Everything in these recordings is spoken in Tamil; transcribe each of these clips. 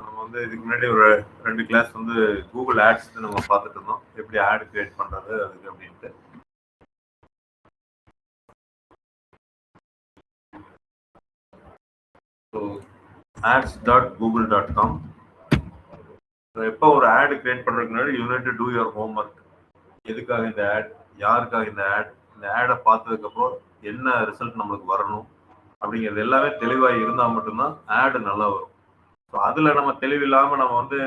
நம்ம வந்து இதுக்கு முன்னாடி ஒரு 2 கிளாஸ் வந்து கூகுள் ஆட்ஸ் நம்ம பார்த்துட்டு இருந்தோம். எப்படி ஆட் கிரியேட் பண்றது அதுக்கு அப்படின்ட்டு. So ads.google.com. எப்போ ஒரு ஆட் கிரியேட் பண்றதுக்கு முன்னாடி you need to two your homework. எதுக்காக இந்த ஆட், யாருக்காக இந்த ஆட், இந்த ஆடை பார்த்ததுக்கப்புறம் என்ன ரிசல்ட் நம்மளுக்கு வரணும் அப்படிங்கிறது எல்லாமே தெளிவாக இருந்தால் மட்டும்தான் ஆடு நல்லா வரும். ஸோ அதில் நம்ம தெளிவில்லாமல் நம்ம வந்து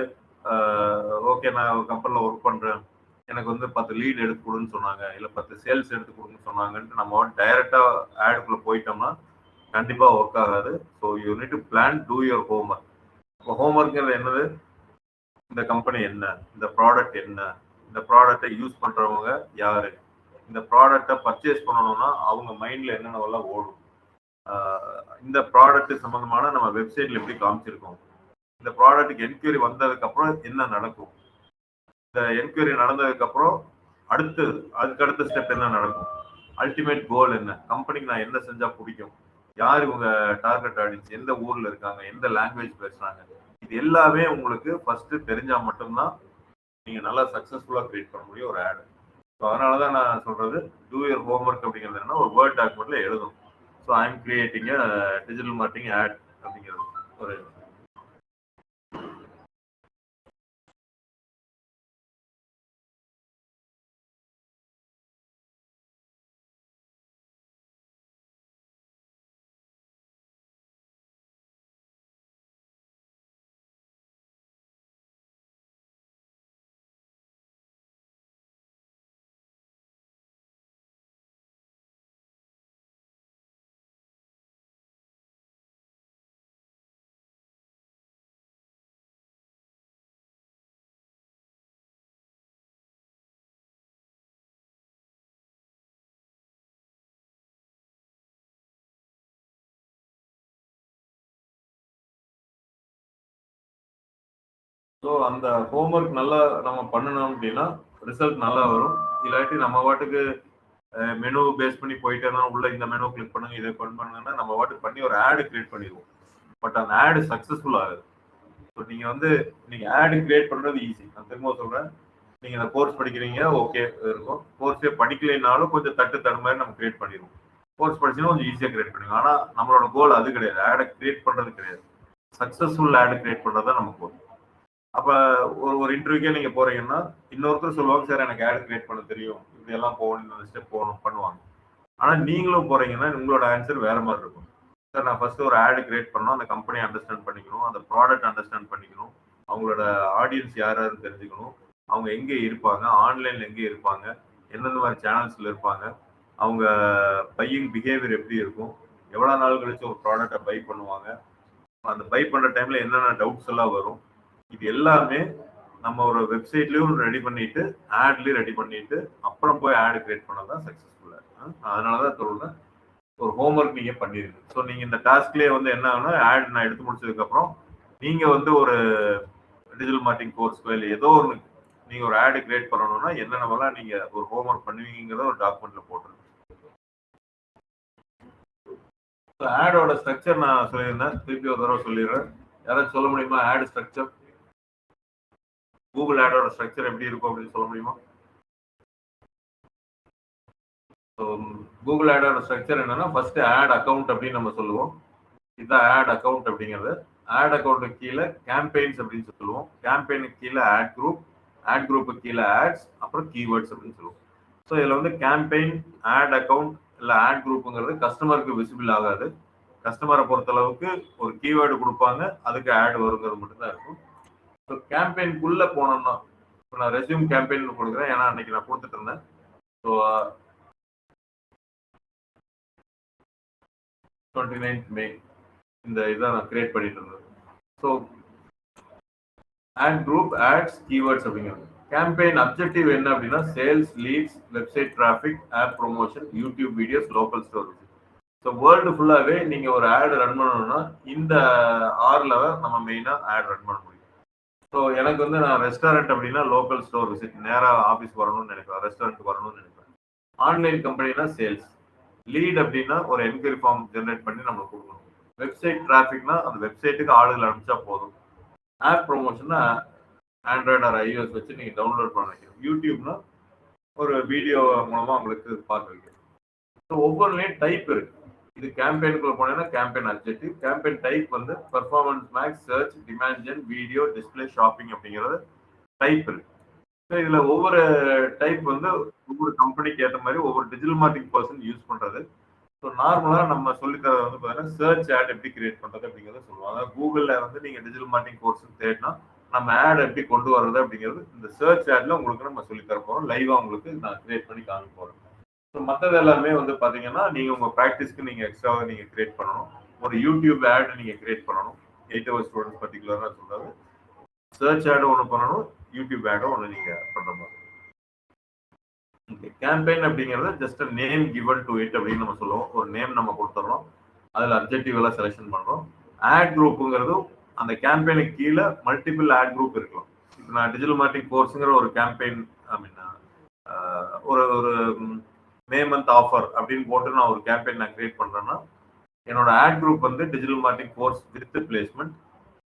ஓகே நான் ஒரு கம்பெனியில் ஒர்க் பண்ணுறேன், எனக்கு வந்து 10 லீட் எடுத்து கொடுன்னு சொன்னாங்க, இல்லை 10 சேல்ஸ் எடுத்து கொடுன்னு சொன்னாங்கன்ட்டு நம்ம வந்து டைரெக்டாக ஆடுக்குள்ளே போயிட்டோம்னா கண்டிப்பாக ஒர்க் ஆகாது. So you need to plan, two your homework. இப்போ ஹோம்ஒர்க்ங்கிறது என்னது? இந்த கம்பெனி என்ன, இந்த ப்ராடக்ட் என்ன, இந்த ப்ராடக்டை யூஸ் பண்ணுறவங்க யாரு, இந்த ப்ராடக்டை பர்ச்சேஸ் பண்ணணும்னா அவங்க மைண்டில் என்னென்னவெல்லாம் ஓடும், இந்த ப்ராடக்ட் சம்மந்தமான நம்ம வெப்சைட்டில் எப்படி காமிச்சிருக்கோம், இந்த ப்ராடக்ட்டுக்கு என்கொயரி வந்ததுக்கப்புறம் என்ன நடக்கும், இந்த என்கொயரி நடந்ததுக்கப்புறம் அதுக்கடுத்த ஸ்டெப் என்ன நடக்கும், அல்டிமேட் கோல் என்ன, கம்பெனிக்கு நான் என்ன செஞ்சால் பிடிக்கும், யார் இவங்க டார்கெட் ஆடியன்ஸ், எந்த ஊரில் இருக்காங்க, எந்த லாங்குவேஜ் பேசுகிறாங்க, இது எல்லாமே உங்களுக்கு ஃபர்ஸ்ட் தெரிஞ்சால் மட்டும்தான் நீங்கள் நல்லா சக்ஸஸ்ஃபுல்லாக கிரியேட் பண்ண முடியும் ஒரு ஆடு. ஸோ அதனால தான் நான் சொல்கிறது, டூ யுவர் ஹோம்ஒர்க் அப்படிங்கிறது என்னன்னா ஒரு வேர்ட் டாக்குமெண்ட்டில் எழுதணும். So I am creating digital marketing ad அப்படிங்கிறது ஒரு ஸோ அந்த ஹோம்ஒர்க் நல்லா நம்ம பண்ணணும் அப்படின்னா ரிசல்ட் நல்லா வரும். இல்லாட்டி நம்ம வாட்டுக்கு மெனு பேஸ் பண்ணி போயிட்டே தான் உள்ள இந்த மெனு கிளிக் பண்ணுங்க, இதை பண்ணுங்கன்னா நம்ம வாட்டுக்கு பண்ணி ஒரு ஆடு கிரியேட் பண்ணிடுவோம். பட் அந்த ஆடு சக்ஸஸ்ஃபுல் ஆகுது. ஸோ நீங்கள் வந்து நீங்கள் ஆடு கிரியேட் பண்ணுறது ஈஸி. நான் திரும்ப சொல்கிறேன், நீங்கள் இந்த கோர்ஸ் படிக்கிறீங்க, ஓகே இருக்கும். கோர்ஸே படிக்கலைனாலும் கொஞ்சம் தடு மாதிரி நம்ம கிரியேட் பண்ணிடுவோம். கோர்ஸ் படிச்சுன்னா கொஞ்சம் ஈஸியாக கிரியேட் பண்ணிடுவோம். ஆனால் நம்மளோட கோல் அது கிடையாது, ஆடை கிரியேட் பண்ணுறது கிடையாது. சக்ஸஸ்ஃபுல் ஆடு கிரியேட் பண்ணுறது தான் நம்ம கோல். அப்போ ஒரு இன்டர்வியூக்கே நீங்கள் போகிறீங்கன்னா இன்னொருத்தர் சொல்லுவாங்க, சார் எனக்கு ஆட் கிரியேட் பண்ண தெரியும், இப்படி எல்லாம் போகணும், இந்த ஸ்டெப் போகணும் பண்ணுவாங்க. ஆனால் நீங்களும் போகிறீங்கன்னா உங்களோட ஆன்சர் வேறு மாதிரி இருக்கும். சார் நான் ஃபஸ்ட்டு ஒரு ஆடு கிரியேட் பண்ணணும், அந்த கம்பெனி அண்டர்ஸ்டாண்ட் பண்ணிக்கணும், அந்த ப்ராடக்ட் அண்டர்ஸ்டாண்ட் பண்ணிக்கணும், அவங்களோட ஆடியன்ஸ் யார் யாருன்னு தெரிஞ்சுக்கணும், அவங்க எங்கே இருப்பாங்க, ஆன்லைனில் எங்கே இருப்பாங்க, எந்தெந்த மாதிரி சேனல்ஸில் இருப்பாங்க, அவங்க பையிங் பிஹேவியர் எப்படி இருக்கும், எவ்வளோ நாள் கழிச்சு ஒரு ப்ராடக்டை பை பண்ணுவாங்க, அந்த பை பண்ணுற டைமில் என்னென்ன டவுட்ஸ் எல்லாம் வரும், இது எல்லாமே நம்ம ஒரு வெப்சைட்லயும் ரெடி பண்ணிட்டு ஆட்லயும் ரெடி பண்ணிட்டு அப்புறம் போய் ஆட் கிரியேட் பண்ணதான் சக்சஸ்ஃபுல்லா. அதனாலதான் சொல்றேன், ஒரு ஹோம்ஒர்க் நீங்க பண்ணிருங்க. ஸோ நீங்க இந்த டாஸ்க்லயே வந்து என்ன ஆகுனா, ஆட் நான் எடுத்து முடிச்சதுக்கு அப்புறம் நீங்க வந்து ஒரு டிஜிட்டல் மார்க்கெட்டிங் கோர்ஸ்க்கோ இல்லை ஏதோ ஒன்று நீங்க ஒரு ஆட் கிரியேட் பண்ணணும்னா என்னென்னவெல்லாம் நீங்க ஒரு ஹோம்ஒர்க் பண்ணுவீங்கிறத ஒரு டாக்குமெண்ட்ல போட்டுருங்க. ஆடோட ஸ்ட்ரக்சர் நான் சொல்லியிருந்தேன், திருப்பி ஒரு தடவை சொல்லிடுறேன். யாராச்சும் சொல்ல முடியுமா ஆட் ஸ்ட்ரக்சர்? கூகுள் ஆடோட ஸ்ட்ரக்சர் எப்படி இருக்கும் அப்படின்னு சொல்ல முடியுமா? கூகுள் ஆடோட ஸ்ட்ரக்சர் என்னன்னா, ஃபர்ஸ்ட் ஆட் அக்கௌண்ட் அப்படின்னு நம்ம சொல்லுவோம். இதுதான் ஆட் அக்கௌண்ட் அப்படிங்கிறது. ஆட் அக்கௌண்ட்டுக்கு கீழே கேம்பெயின்ஸ் அப்படின்னு சொல்லுவோம். கேம்பெயினுக்கு கீழே ஆட் குரூப், ஆட் குரூப்புக்கு கீழே ஆட்ஸ், அப்புறம் கீவேர்ட்ஸ் அப்படின்னு சொல்லுவோம். ஸோ இதில் வந்து கேம்பெயின், ஆட் அக்கௌண்ட் இல்லை ஆட் குரூப்புங்கிறது கஸ்டமருக்கு விசிபிள் ஆகாது. கஸ்டமரை பொறுத்தளவுக்கு ஒரு கீவேர்டு கொடுப்பாங்க, அதுக்கு ஆட் வருங்கிறது மட்டும்தான் இருக்கும். ஸோ கேம்பெயின்குள்ளே போனோம்னா, இப்போ நான் ரெஸ்யூம் கேம்பெயின் கொடுக்குறேன், ஏன்னா அன்னைக்கு நான் கொடுத்துட்டு இருந்தேன். ஸோ 29th May இந்த இதை நான் கிரியேட் பண்ணிட்டு இருந்தேன். So ad group, ads, keywords அப்படிங்கிறது. கேம்பெயின் அப்ஜெக்டிவ் என்ன அப்படின்னா, sales, leads, website traffic, app promotion, YouTube videos, local store. So world ஃபுல்லாகவே நீங்கள் ஒரு ஆட் ரன் பண்ணணும்னா இந்த 6ல் நம்ம மெயினாக ஆட் ரன் பண்ண முடியும். ஸோ எனக்கு வந்து நான் ரெஸ்டாரண்ட் அப்படின்னா லோக்கல் ஸ்டோர் விசிட், நேராக ஆஃபீஸ் வரணும்னு நினைப்பேன், ரெஸ்டாரண்ட் வரணும்னு நினைப்பேன். ஆன்லைன் கம்பெனினா சேல்ஸ், லீட் அப்படின்னா ஒரு என்கொயரி ஃபார்ம் ஜென்ரேட் பண்ணி நம்ம கொடுக்கணும். வெப்சைட் டிராஃபிக்னா அந்த வெப்சைட்டுக்கு ஆளுகள் அனுப்பிச்சா போதும். ஆப் ப்ரொமோஷன்னா ஆண்ட்ராய்டு ஆர் iOS வச்சு நீங்க டவுன்லோட் பண்ண வைக்கணும். யூடியூப்னா ஒரு வீடியோ மூலமா உங்களுக்கு பார்க்க வைக்கணும். ஸோ ஒவ்வொன்றுலையும் டைப் இருக்கு. இது கேம்பெயினுக்குள்ள போனீங்கன்னா கேம்பெயின் அப்ஜெக்டிவ், கேம்பெயின் டைப் வந்து performance max, search, demand gen, video, display, shopping அப்படிங்கிறது டைப் இருக்கு. ஸோ இதுல ஒவ்வொரு டைப் வந்து ஒவ்வொரு கம்பெனிக்கு ஏற்ற மாதிரி ஒவ்வொரு டிஜிட்டல் மார்க்கெட்டிங் பர்சன் யூஸ் பண்றது. ஸோ நார்மலா நம்ம சொல்லித்தர வந்து பார்த்தீங்கன்னா சர்ச் ஆட் எப்படி கிரியேட் பண்றது அப்படிங்கிறத சொல்லுவோம். அதாவது கூகுள்ல வந்து நீங்க டிஜிட்டல் மார்க்கெட்டிங் கோர்ஸ் தேடினா நம்ம ஆட் எப்படி கொண்டு வர்றது அப்படிங்கிறது இந்த சர்ச் ஆட்ல உங்களுக்கு நம்ம சொல்லி தர போறோம். லைவா உங்களுக்கு நான் கிரியேட் பண்ணி காமிக்க போறேன். ஸோ மற்றது எல்லாமே வந்து பாத்தீங்கன்னா நீங்க உங்க ப்ராக்டிஸ்க்கு நீங்க எக்ஸ்ட்ராவாக நீங்க கிரியேட் பண்ணணும். ஒரு யூடியூப் ஆட் நீங்க கிரியேட் பண்ணணும். 8 ஹவர்ஸ் ஸ்டூடெண்ட்ஸ் பர்டிகுலரா சொல்றது சர்ச் ஆட் ஒன்று பண்ணணும், யூடியூப் ஆடும் ஒன்று நீங்க பண்ற மாதிரி. கேம்பெயின் அப்படிங்கிறது just name given to it அப்படின்னு நம்ம சொல்லுவோம். ஒரு நேம் நம்ம கொடுத்துறோம், அதுல அப்ஜெக்டிவ் எல்லாம் செலெக்ஷன் பண்றோம். ஆட் குரூப்புங்கிறது அந்த கேம்பெயினுக்கு கீழே மல்டிபிள் ஆட் குரூப் இருக்கலாம். இப்போ நான் டிஜிட்டல் மார்க்கெட்டிங் கோர்ஸுங்கிற ஒரு கேம்பெயின் ஐ மீன் ஒரு ஒரு மே மந்த் ஆஃபர் அப்படின்னு போட்டு நான் ஒரு கேம்பெயின் நான் கிரியேட் பண்றேன்னா என்னோட ஆட் குரூப் வந்து digital marketing course with placement,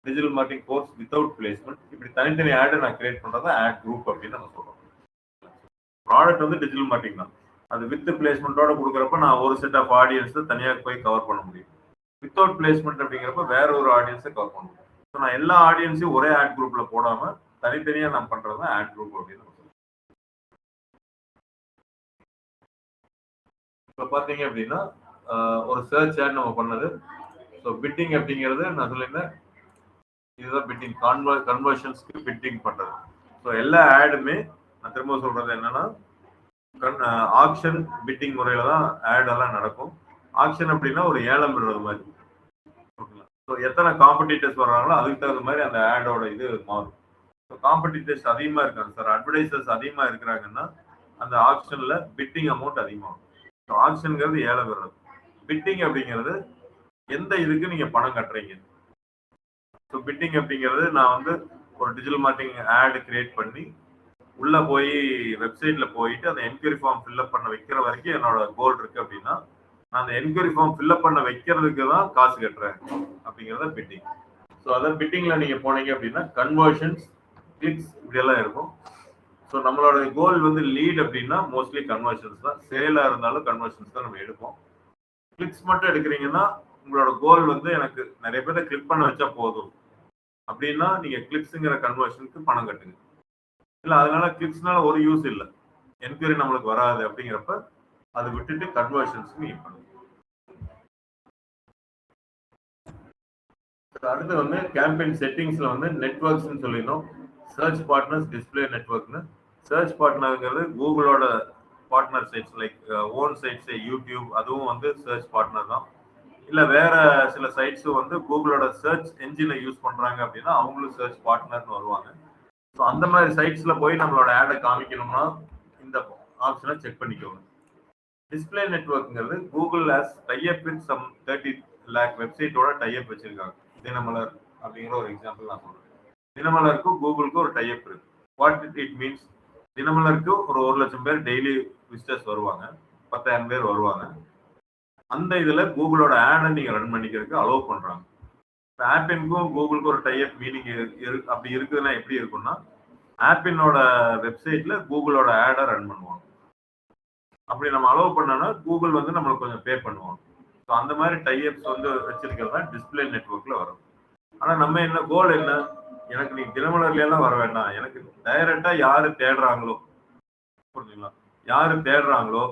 digital marketing course without placement, இப்படி தனித்தனி ஆட் நான் கிரியேட் பண்றதா ஆட் குரூப் அப்படின்னு நம்ம சொல்றோம். ப்ராடக்ட் வந்து டிஜிட்டல் மார்க்கெட்டிங் தான். அது வித் பிளேஸ்மெண்ட்டோட கொடுக்குறப்ப நான் ஒரு செட் ஆஃப் ஆடியன்ஸ் தனியாக போய் கவர் பண்ண முடியும். வித்தவுட் பிளேஸ்மெண்ட் அப்படிங்கிறப்ப வேற ஒரு ஆடியன்ஸை கவர் பண்ண முடியும். ஸோ நான் எல்லா ஆடியன்ஸையும் ஒரே ஆட் குரூப்ல போடாம தனித்தனியா நான் பண்றது தான் ஆட் குரூப் அப்படின்னு சொல்லுவேன். இப்போ பார்த்தீங்க அப்படின்னா ஒரு சர்ச் ஆட் நம்ம பண்ணது. ஸோ பிட்டிங் அப்படிங்கிறது நான் சொல்லியிருந்தேன், இதுதான் பிட்டிங், கன்வர்ஷன்ஸ்க்கு பிட்டிங் பண்றது. ஸோ எல்லா ஆடுமே நான் திரும்ப சொல்றது என்னன்னா ஆக்ஷன் பிட்டிங் முறையில தான் ஆட் எல்லாம் நடக்கும். ஆக்ஷன் அப்படின்னா ஒரு ஏலம் விடுறது மாதிரி. ஸோ எத்தனை காம்படிட்டர்ஸ் வர்றாங்களோ அதுக்கு தகுந்த மாதிரி அந்த ஆடோட இது மாறும். ஸோ காம்படிட்டர்ஸ் அதிகமாக இருக்காங்க சார், அட்வர்டைசர்ஸ் அதிகமாக இருக்கிறாங்கன்னா அந்த ஆக்ஷன்ல பிட்டிங் அமௌண்ட் அதிகமாகும். ஸோ ஆக்ஷனுங்கிறது ஏலம் விடுறது. பிட்டிங் அப்படிங்கிறது எந்த இதுக்கு நீங்க பணம் கட்டுறீங்க. ஸோ பிட்டிங் அப்படிங்கிறது நான் வந்து ஒரு டிஜிட்டல் மார்க்கெட்டிங் ஆட் கிரியேட் பண்ணி உள்ள போய் வெப்சைட்ல போயிட்டு அந்த என்கொயரி ஃபார்ம் ஃபில்அப் பண்ண வைக்கிற வரைக்கும் என்னோட கோல் இருக்கு அப்படின்னா நான் அந்த என்கொயரி ஃபார்ம் ஃபில்அப் பண்ண வைக்கிறதுக்கு தான் காசு கட்டுறேன் அப்படிங்கிறத பிட்டிங். ஸோ அதான் பிட்டிங்ல நீங்க போனீங்க அப்படின்னா கன்வர்ஷன்ஸ், கிளிக்ஸ் இப்படியெல்லாம் இருக்கும். ஸோ நம்மளோட கோல் வந்து லீட் அப்படின்னா மோஸ்ட்லி கன்வர்ஷன்ஸ் தான். சேலா இருந்தாலும் கன்வர்ஷன்ஸ் தான் நம்ம எடுப்போம். கிளிக்ஸ் மட்டும் எடுக்கிறீங்கன்னா உங்களோட கோல் வந்து எனக்கு நிறைய பேரை கிளிக் பண்ண வச்சா போதும் அப்படின்னா நீங்க கிளிக்ஸுங்கிற கன்வர்ஷனுக்கு பணம் கட்டுங்க. இல்லை அதனால கிளிக்ஸ்னால ஒரு யூஸ் இல்லை, என்கொயரி நம்மளுக்கு வராது அப்படிங்கிறப்ப அதை விட்டுட்டு கன்வர்ஷன்ஸ் நீங்க பண்ணுங்க. அடுத்து வந்து கேம்பெயின் செட்டிங்ஸ்ல வந்து நெட்வொர்க்ஸ்ன்னு சொல்லிடணும். சர்ச் பார்ட்னர்ஸ், டிஸ்பிளே நெட்வொர்க்னு. சர்ச் பார்ட்னருங்கிறது கூகுளோட partner sites like own sites YouTube, அதுவும் வந்து சர்ச் பார்ட்னர் தான். இல்லை வேற சில சைட்ஸும் வந்து கூகுளோட சர்ச் என்ஜினை யூஸ் பண்றாங்க அப்படின்னா அவங்களும் சர்ச் பார்ட்னர்னு வருவாங்க. ஸோ அந்த மாதிரி சைட்ஸ்ல போய் நம்மளோட ஆடை காமிக்கணும்னா இந்த ஆப்ஷனை செக் பண்ணிக்கோங்க. டிஸ்பிளே நெட்வொர்க்ங்கிறது Google has tie-up with some 30 lakh வெப்சைட்டோட டைப் வச்சிருக்காங்க. தினமலர் அப்படிங்கிற ஒரு எக்ஸாம்பிள் நான் சொல்றேன். தினமலருக்கும் கூகுளுக்கும் ஒரு டைப் இருக்கு. வாட் இட் மீன்ஸ், தினமலருக்கு ஒரு 1,00,000 பேர் டெய்லி விசிட்டர்ஸ் வருவாங்க, 10,000 பேர் வருவாங்க. அந்த இதுல கூகுளோட ஆடை நீங்க ரன் பண்ணிக்கிறதுக்கு அலோவ் பண்றாங்க. ஆப்பினுக்கும் கூகுளுக்கும் ஒரு டைப் மீனிங் அப்படி இருக்குதுன்னா எப்படி இருக்கும்னா ஆப்பினோட வெப்சைட்ல கூகுளோட ஆடை ரன் பண்ணுவாங்க. அப்படி நம்ம அலோவ் பண்ணோம்னா கூகுள் வந்து நம்மளுக்கு கொஞ்சம் பே பண்ணுவாங்க. ஸோ அந்த மாதிரி டைப்ஸ் வந்து வச்சிருக்கிறது தான் டிஸ்பிளே நெட்வொர்க்ல வரும். ஆனா நம்ம என்ன கோல் என்ன, எனக்கு நீ தினமலர்ல எல்லாம் வர வேண்டாம், எனக்கு டைரக்டா யாரு தேடுறாங்களோ, புரிஞ்சுங்களா, யாரு தேடுறாங்களோ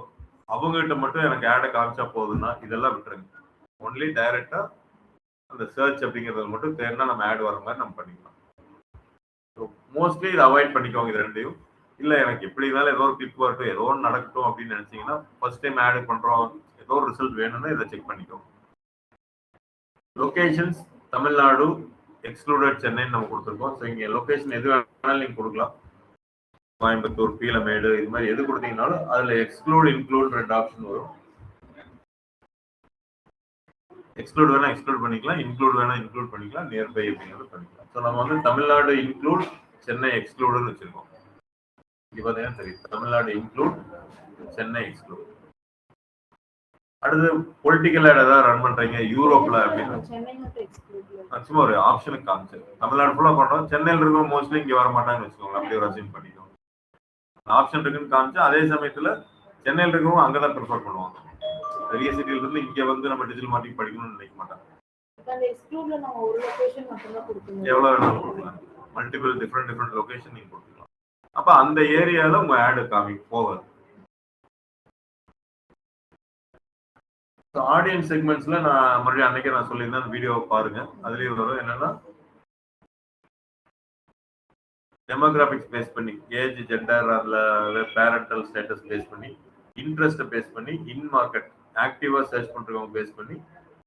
அவங்ககிட்ட மட்டும் எனக்கு ஆடை காமிச்சா போதுன்னா இதெல்லாம் விட்டுருங்க. ஒன்லி டைரக்டா அந்த சர்ச் அப்படிங்கிறத மட்டும் தேடினா நம்ம ஆட் வர மாதிரி நம்ம பண்ணிக்கலாம். ஸோ மோஸ்ட்லி இதை அவாய்ட் பண்ணிக்கோங்க இது ரெண்டையும். இல்லை எனக்கு எப்படி இருந்தாலும் ஏதோ ஒரு கிளிக் வரட்டும், ஏதோ ஒன்று நடக்கட்டும் அப்படின்னு நினைச்சீங்கன்னா ஃபர்ஸ்ட் டைம் ஆட் பண்றோம், ஏதோ ஒரு ரிசல்ட் வேணும்னா இதை செக் பண்ணிக்கோங்க. லொகேஷன்ஸ் தமிழ்நாடு எக்ஸ்க்ளூடட் சென்னைன்னு நம்ம கொடுத்துருக்கோம். ஸோ இங்கே லொகேஷன் எது வேணாலும் நீங்கள் கொடுக்கலாம். கோயம்புத்தூர், பீலமேடு, இது மாதிரி எது கொடுத்தீங்கனாலும் அதில் எக்ஸ்க்ளூட் இன்க்ளூட் 2 ஆப்ஷன் வரும். எக்ஸ்க்ளூட் வேணா எக்ஸ்க்ளூட் பண்ணிக்கலாம், இன்க்ளூட் வேணா இன்க்ளூட் பண்ணிக்கலாம், நியர்பை அப்படிங்கிறது பண்ணிக்கலாம். ஸோ நம்ம வந்து தமிழ்நாடு இன்க்ளூட், சென்னை எக்ஸ்க்ளூடுன்னு வச்சிருக்கோம். இங்கே பார்த்தீங்கன்னா தெரியும், தமிழ்நாடு இன்க்ளூட், சென்னை எக்ஸ்க்ளூட். அடுத்து பொலிட்டிக்கல் ஆட் ஏதாவது ரன் பண்றீங்க யூரோப்ல அப்படின்னு சும்மா ஒரு ஆப்ஷனுக்கு காமிச்சு தமிழ்நாடு ஃபுல்லா பண்றோம். சென்னையில் இருக்க மோஸ்ட்லி இங்க வர மாட்டாங்கன்னு வச்சுக்கோங்க. அப்படியே ஒரு அசைன் பண்ணிக்கோங்க. ஆப்ஷன் இருக்குன்னு காமிச்சு அதே சமயத்துல சென்னையில் இருக்கவங்க அங்கதான் ப்ரிஃபர் பண்ணுவாங்க. பெரிய சிட்டில இருந்து இங்க வந்து நம்ம டிஜிட்டல் மார்க்கெட்டிங் படிக்கணும்னு நினைக்க மாட்டாங்க. எவ்வளவு வேணாலும் கொடுக்கலாம். மல்டிபிள் டிஃப்ரெண்ட் லொகேஷன் நீங்க கொடுக்கலாம். அப்ப அந்த ஏரியால உங்க ஆடு காமி போகாது. ஆடியன்ஸ் செக்மெண்ட்ஸ்ல நான் மறுபடியும் அன்னைக்கே நான் சொல்லியிருந்தேன், அந்த வீடியோவை பாருங்க. அதுலயும் வரும் என்னன்னா டெமோகிராபிக்ஸ் பேஸ் பண்ணி ஏஜ், ஜெண்டர், அதுல பேரண்டல் ஸ்டேட்டஸ் பேஸ் பண்ணி, இன்ட்ரெஸ்ட் பேஸ் பண்ணி, இன் மார்க்கெட் ஆக்டிவா சர்ச் பண்றவங்க பேஸ் பண்ணி,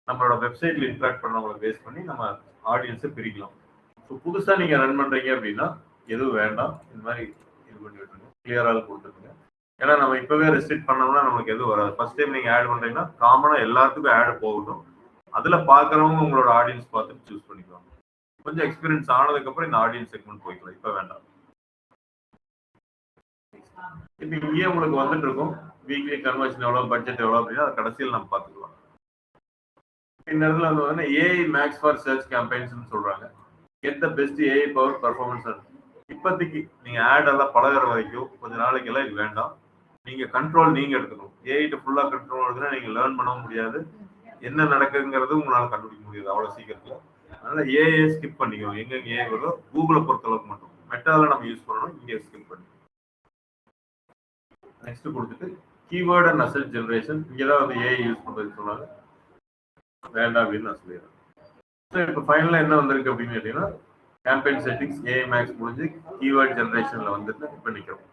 நம்மளோட வெப்சைட்ல இன்ட்ராக்ட் பண்ணவங்களை பேஸ் பண்ணி நம்ம ஆடியன்ஸை பிரிக்கலாம். ஸோ புதுசா நீங்க ரன் பண்றீங்க அப்படின்னா எதுவும் வேண்டாம், இந்த மாதிரி இது பண்ணி விட்டுருங்க, கிளியராக கொடுத்துருங்க. ஏன்னா நம்ம இப்பவே ரெஸ்ட்ரிக்ட் பண்ணோம்னா நமக்கு எதுவும் வராது. ஃபர்ஸ்ட் டைம் நீங்க ஆட் பண்றீங்கன்னா காமனா எல்லாத்துக்கும் ஆட் போகட்டும். அதுல பாக்குறவங்க உங்களோட ஆடியன்ஸ் பார்த்துட்டு சூஸ் பண்ணிக்குவாங்க. கொஞ்சம் எக்ஸ்பீரியன்ஸ் ஆனதுக்கு அப்புறம் இந்த ஆடியன்ஸ் செக்மெண்ட் போய்க்கலாம். இப்ப வேண்டாம். இப்ப இங்கேயே உங்களுக்கு வந்துட்டு இருக்கும் வீக்லி கன்வர்ஷன் எவ்வளவு, பட்ஜெட் எவ்வளவு அப்படின்னா அது கடைசியில் நம்ம பார்த்துக்கலாம். இந்த இடத்துல வந்து AI max for search campaigns சொல்றாங்க. Get the best AI power performance. இப்போதைக்கு நீங்க ஆட் எல்லாம் பழகிற வரைக்கும் கொஞ்ச நாளைக்கு எல்லாம் இது வேண்டாம். நீங்க கண்ட்ரோல் நீங்க எடுக்கணும். ஏஐட்ட ஃபுல்லா கண்ட்ரோல் எடுத்தா நீங்க லேர்ன் பண்ணவும் முடியாது, என்ன நடக்குங்கிறது உங்களால கண்டுபிடிக்க முடியாது அவ்வளவு சீக்கிரத்துல. அதனால ஏஐ ஸ்கிப் பண்ணிக்கணும். எங்க ஏஐ வருதோ கூகுளை பொறுத்த அளவுக்கு மட்டும், மெட்டால நம்ம யூஸ் பண்ணணும், இங்கே ஸ்கிப் பண்ணி நெக்ஸ்ட் கொடுத்துட்டு கீவேர்ட் அண்ட் அசெட் ஜெனரேஷன் இங்கதான் வந்து ஏஐ யூஸ் பண்றது சொன்னாங்க, வேண்டாம் அப்படின்னு நான் சொல்லிடுறேன். இப்போ ஃபைனலா என்ன வந்திருக்கு அப்படின்னு கேட்டீங்கன்னா கேம்பெயின் செட்டிங்ஸ் ஏஐ மேக்ஸ் முடிஞ்சு கீவேர்ட் ஜெனரேஷன்ல வந்துட்டு இப்போ நிற்கிறோம்.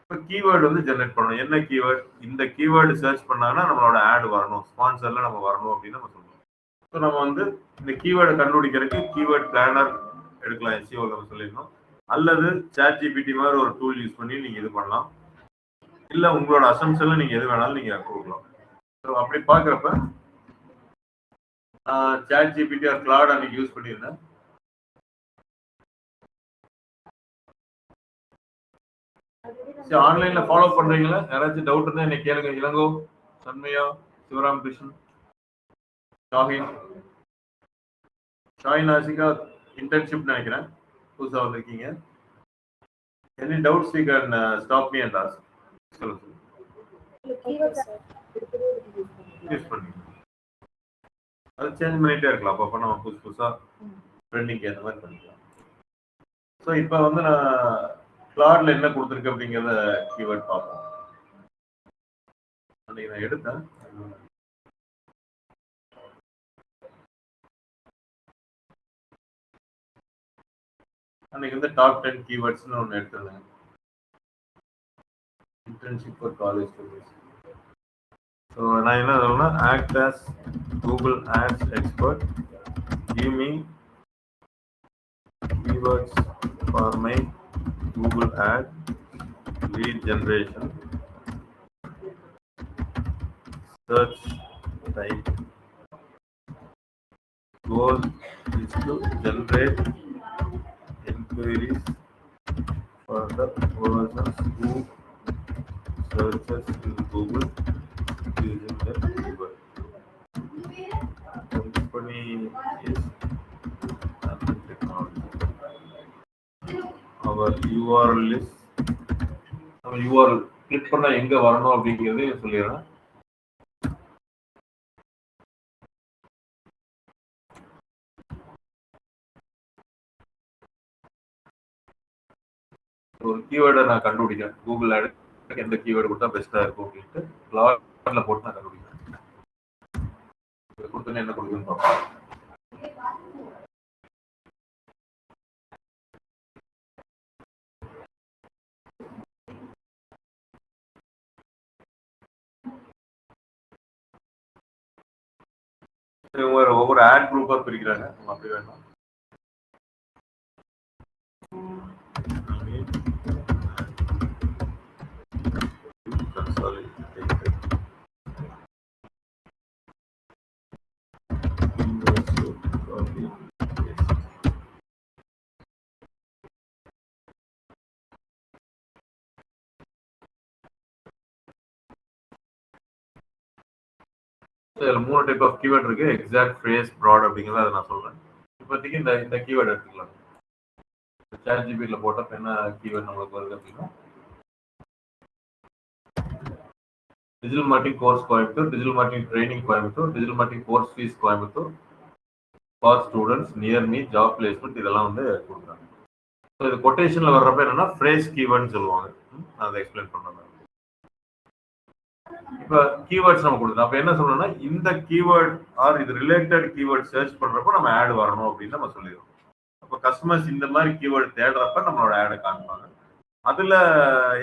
இப்போ கீவேர்டு வந்து ஜெனரேட் பண்ணணும். என்ன கீவேர்டு? இந்த கீவேர்டு சர்ச் பண்ணாங்கன்னா நம்மளோட ஆட் வரணும், ஸ்பான்சர்ல நம்ம வரணும் அப்படின்னு நம்ம சொல்லணும். ஸோ நம்ம வந்து இந்த கீவேர்டை கண்டுபிடிக்கிறதுக்கு கீவேர்ட் பிளானர் எடுக்கலாம், எஸ்இஓ நம்ம சொல்லியிருந்தோம். அல்லது சாட் ஜிபிடி மாதிரி ஒரு டூல் யூஸ் பண்ணி நீங்க இது பண்ணலாம். இல்ல உங்களோட அசம்ஷன்ல நீங்க எது வேணாலும் நீங்க கொடுக்கலாம். ஸோ அப்படி பாக்குறப்ப சாட் ஜிபிடி ஆர் கிளாட் அன்னைக்கு யூஸ் பண்ணியிருந்தேன். ஆன்லைன்ல ஃபாலோ பண்றீங்களா? யாராச்சும் டவுட் இருந்தா என்ன கேளுங்க. இளங்கோ, சண்மையா, சிவராம் கிருஷ்ணன், ஷாஹின், ஷாஹின் ஆசிகா இன்டர்ன்ஷிப் நினைக்கிறேன், புதுசா வந்திருக்கீங்க. Any doubts you can stop me and ask. சொல்லுங்க. யூஸ் பண்ணுங்க. அது சேஞ்ச் பண்ணிட்டே இருக்கலாம். அப்பப்போ நம்ம புதுசா ட்ரெண்டிங் ஏற்ற மாதிரி பண்ணிக்கலாம். ஸோ இப்போ வந்து நான் கிளாட்ல என்ன கொடுத்துருக்கு அப்படிங்கிறத கீவேர்ட் பார்ப்போம். அன்னைக்கு நான் எடுத்தேன். அன்னைக்கு வந்து டாப் 10 கீவேர்ட்ஸ்னு ஒன்று எடுத்திருந்தேன். Internship for college students. So நான் என்ன சொல்லணும்னா act as Google ads expert, give me keywords for my Google ad lead generation, search type, goal is to generate inquiries for the persons who searches in Google using the keyword. Company is Apple Technology. Our URL is நம்ம URL கிளிக் பண்ணா எங்க வரணும் அப்படிங்கிறது சொல்லிடுறேன். ஒரு கீவேர்டை நான் கண்டுபிடிக்கிறேன். கூகுள் ஆட் எந்த கீவேர்டு கொடுத்தா பெஸ்டா இருக்கும் அப்படின்ட்டு கிளாட்ல போட்டு நான் கண்டுபிடிக்கிறேன். கொடுத்தோன்னே என்ன கொடுக்குன்னு பார்ப்போம். ஒவ்வொரு ஆட் குரூப்பா பிரிக்கிறாங்க. அப்படி வேணும். இதுல 3 டைப் ஆஃப் கீவேர்ட் இருக்கு. எக்ஸாக்ட், ஃப்ரேஸ், ப்ராட் அப்படிங்கிறத அதை நான் சொல்றேன். இப்போதைக்கு இந்த கீவேர்ட் எடுத்துக்கலாம். சாட் ஜிபிடியில் போட்டால் என்ன கீவேர்ட் நம்மளுக்கு வருது அப்படின்னா, digital marketing course Coimbatore, digital marketing training Coimbatore, digital marketing course fees Coimbatore, for students, near me, job placement, இதெல்லாம் வந்து கொடுக்குறாங்க. ஸோ இது கொட்டேஷன்ல வர்றப்ப என்னன்னா ஃப்ரேஸ் கீவேர்ட்னு சொல்லுவாங்க. நான் அதை எக்ஸ்பிளைன் பண்ணேன். இப்போ கீவேர்ட்ஸ் நம்ம கொடுத்தோம். அப்போ என்ன சொல்லணும்னா, இந்த கீவேர்ட் ஆர் இது ரிலேட்டட் கீவேர்ட் சர்ச் பண்றப்போ நம்ம ஆட் வரணும் அப்படின்னு நம்ம சொல்லிடுவோம். அப்போ கஸ்டமர்ஸ் இந்த மாதிரி கீவேர்ட் தேடுறப்ப நம்மளோட ஆடை காமிப்பாங்க. அதுல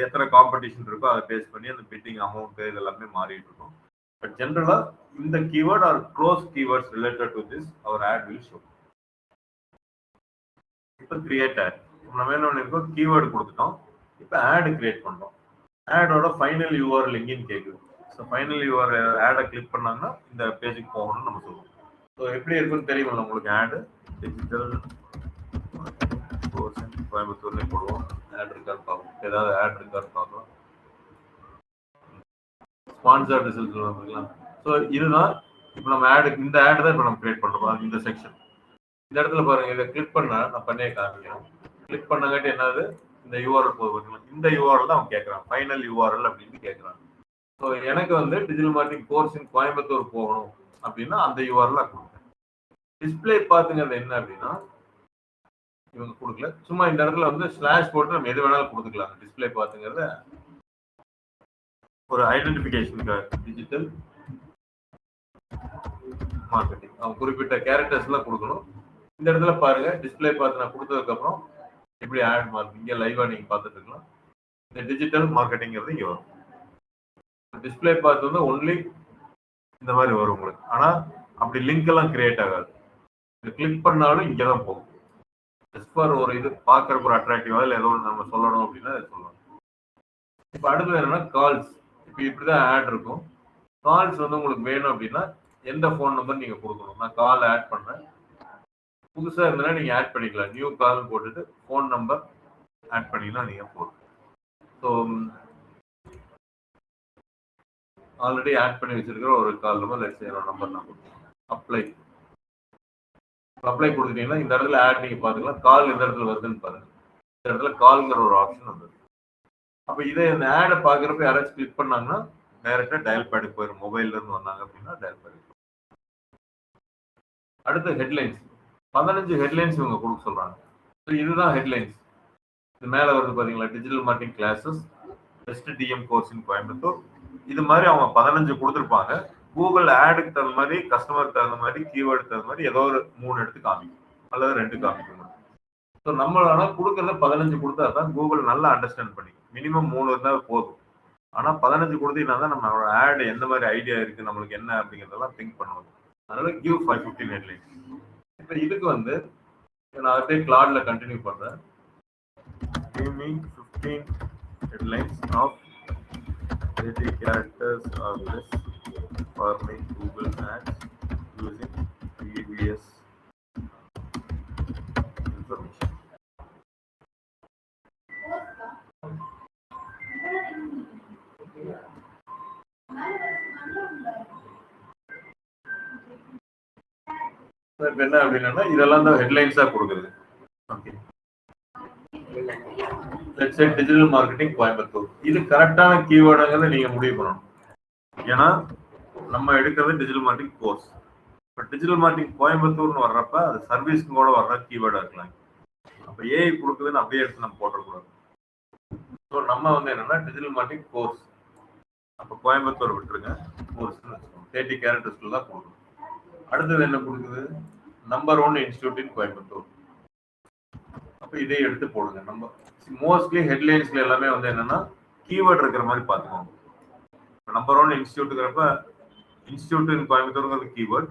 எத்தனை காம்படிஷன் இருக்கோ அதை பேஸ் பண்ணி அந்த பிட்டிங் அமௌண்ட் இது எல்லாமே மாறிட்டு இருக்கும். பட் ஜென்ரலா இந்த keyword or close keywords related to this our ad will show. இப்போ கிரியேட் ஆட் நம்ம என்ன பண்ணிருக்கோம், கீவேர்டு கொடுத்துட்டோம். இப்போ ஆட் கிரியேட் பண்றோம். ஆடோட ஃபைனல் யூஆர்எல் எங்கேன்னு கேட்குது. ஸோ ஃபைனல் யூஆர்எல் ஆடை கிளிக் பண்ணாங்கன்னா இந்த பேஜுக்கு போகணும்னு நம்ம சொல்லுவோம். ஸோ எப்படி இருக்குன்னு தெரியுமில்ல உங்களுக்கு, ஆடு டிஜிட்டல் கோயம்புத்தூர்லேயே போடுவோம். ஆட் இருக்கான்னு பார்ப்போம். ஏதாவது ஆட் இருக்கான்னு பார்க்கலாம். ஸ்பான்சர்ட் ரிசல்ட் பார்க்கலாம். ஸோ இதுதான் இப்போ நம்ம ஆடுக்கு இந்த ஆடு தான் இப்போ நம்ம கிரியேட் பண்ணுறோம். இந்த செக்ஷன் இந்த இடத்துல பாருங்க, இதை கிளிக் பண்ண நான் பண்ணியே காமிக்கிறேன். கிளிக் பண்ணங்காட்டி என்னது, இந்த யூஆர்எல் போது பார்த்தீங்களா, இந்த யூஆர்எல் தான் அவன் கேட்குறான், ஃபைனல் யூஆர்எல் அப்படின்னு கேட்குறான். ஸோ எனக்கு வந்து digital marketing course in Coimbatore போகணும் அப்படின்னா அந்த யூஆர்எல் கொடுப்பேன். டிஸ்பிளே பார்த்துங்கிறது என்ன அப்படின்னா, இவங்க கொடுக்கல, சும்மா இந்த இடத்துல வந்து ஸ்லாஷ் போட்டு நம்ம எது வேணாலும் கொடுத்துக்கலாம். டிஸ்பிளே பார்த்துங்கிறத ஒரு ஐடென்டிஃபிகேஷனுக்காக டிஜிட்டல் மார்க்கெட்டிங் அவங்க குறிப்பிட்ட கேரக்டர்ஸ்லாம் கொடுக்கணும். இந்த இடத்துல பாருங்க, டிஸ்பிளே பார்த்து நான் கொடுத்ததுக்கு அப்புறம் எப்படி ஆட் மார்க் இங்கே லைவா நீங்க பார்த்துட்டு இருக்கலாம். இந்த டிஜிட்டல் மார்க்கெட்டிங்கிறது இங்கே வரும். டிஸ்பிளே பார்த்து வந்து ஒன்லி இந்த மாதிரி வரும் உங்களுக்கு. ஆனா அப்படி லிங்க் எல்லாம் கிரியேட் ஆகாது. இது கிளிக் பண்ணாலும் இங்கே தான் போகும். ஜஸ்ட் ஃபார் ஒரு இது பார்க்கறதுக்கு ஒரு அட்ராக்டிவா இல்லை ஏதோ நம்ம சொல்லணும் அப்படின்னா அதை சொல்லலாம். இப்போ அடுத்தது என்னன்னா கால்ஸ். இப்போ இப்படிதான் ஆட் இருக்கும். கால்ஸ் வந்து உங்களுக்கு வேணும் அப்படின்னா எந்த ஃபோன் நம்பர் நீங்க கொடுக்கணும். நான் கால் ஆட் பண்ணேன், புதுசா இருந்ததுன்னா நீங்க ஆட் பண்ணிக்கலாம். நியூ கால் போட்டுட்டு ஃபோன் நம்பர் ஆட் பண்ணிக்கலாம் நீங்க போதும். ஸோ ஆல்ரெடி ஆட் பண்ணி வச்சிருக்கிற ஒரு கால் நம்பர் என்னோட நம்பர் நான் கொடுத்தேன். அப்ளை கொடுத்துட்டீங்கன்னா இந்த இடத்துல ஆட் நீங்க பாத்துக்கலாம். கால் இந்த இடத்துல வருதுன்னு பாருங்க. இந்த இடத்துல கால்ங்கிற ஒரு ஆப்ஷன் வந்துருக்கு. அப்ப இதை இந்த ஆடை பாக்குறப்ப யாராச்சும் கிளிக் பண்ணாங்கன்னா டைரக்டா டயல் பேடுக்கு போயிடும். மொபைல்ல இருந்து வந்தாங்க அப்படின்னா டயல் பேடு. அடுத்து ஹெட்லைன்ஸ். 15 ஹெட்லைன்ஸ் இவங்க கொடுக்க சொல்றாங்க. இதுதான் ஹெட்லைன்ஸ். இது மேல வருது பாத்தீங்களா, digital marketing classes best DM course in Coimbatore. இது மாதிரி அவங்க 15 கொடுத்துருப்பாங்க. கூகுள் ஆடுக்கு தகுந்த மாதிரி, கஸ்டமருக்கு தகுந்த மாதிரி, கீவேர்டு தகுந்த மாதிரி ஏதோ ஒரு 3 எடுத்து காமிக்கும் அல்லது 2 காமிக்கும். ஸோ நம்ம ஆனால் கொடுக்கறத 15 கொடுத்தா தான் கூகுள் நல்லா அண்டர்ஸ்டாண்ட் பண்ணிக்கும். மினிமம் 3 இருந்தால் போதும். ஆனால் 15 கொடுத்தீங்கன்னா தான் நம்ம ஆட் எந்த மாதிரி ஐடியா இருக்கு, நம்மளுக்கு என்ன அப்படிங்கிறதெல்லாம் திங்க் பண்ணுவோம். அதனால கிவ் 515 ஹெட்லைன்ஸ். இப்போ இதுக்கு வந்து நான் அப்படியே கிளாட்ல கண்டினியூ பண்றேன். Give me 15 headlines of 30 characters or less for my Google Ads using previous information. இப்போ என்ன அப்படின்னா இதெல்லாம் தான் ஹெட்லைன்ஸா கொடுக்குறது. Okay, let's say digital marketing Coimbatore. இது கரெக்டான கீவேர்டுங்கிறத நீங்க முடிவு பண்ணணும். ஏன்னா நம்ம எடுக்கிறது டிஜிட்டல் மார்க்கெட்டிங் கோர்ஸ். இப்போ டிஜிட்டல் மார்க்கெட்டிங் கோயம்புத்தூர்னு வர்றப்ப அது சர்வீஸ்க்கு கூட வர்ற கீவேர்டா இருக்கலாம். அப்போ ஏஐ கொடுக்குதுன்னு அப்படியே எடுத்து நம்ம போட்டக்கூடாது. ஸோ நம்ம வந்து என்னன்னா டிஜிட்டல் மார்க்கெட்டிங் கோர்ஸ், அப்போ கோயம்புத்தூர் விட்டுருங்க, கோர்ஸ்ன்னு வச்சுக்கோங்க. 30 கேரக்டர்ஸ்ல தான் கொடுக்கணும். அடுத்தது என்ன கொடுக்குது, நம்பர் 1 இன்ஸ்டிடியூட் இன் கோயம்புத்தூர். அப்போ இதை எடுத்து போடுங்க. நம்ம மோஸ்ட்லி ஹெட்லைன்ஸ்ல எல்லாமே வந்து என்னன்னா கீவேர்ட் இருக்கிற மாதிரி பார்த்துக்கோங்க. நம்பர் 1 இன்ஸ்டிடியூட்டுங்கிறப்ப இன்ஸ்டிடியூட் இன் கோயம்புத்தூர்ங்கிறது கீவேர்ட்,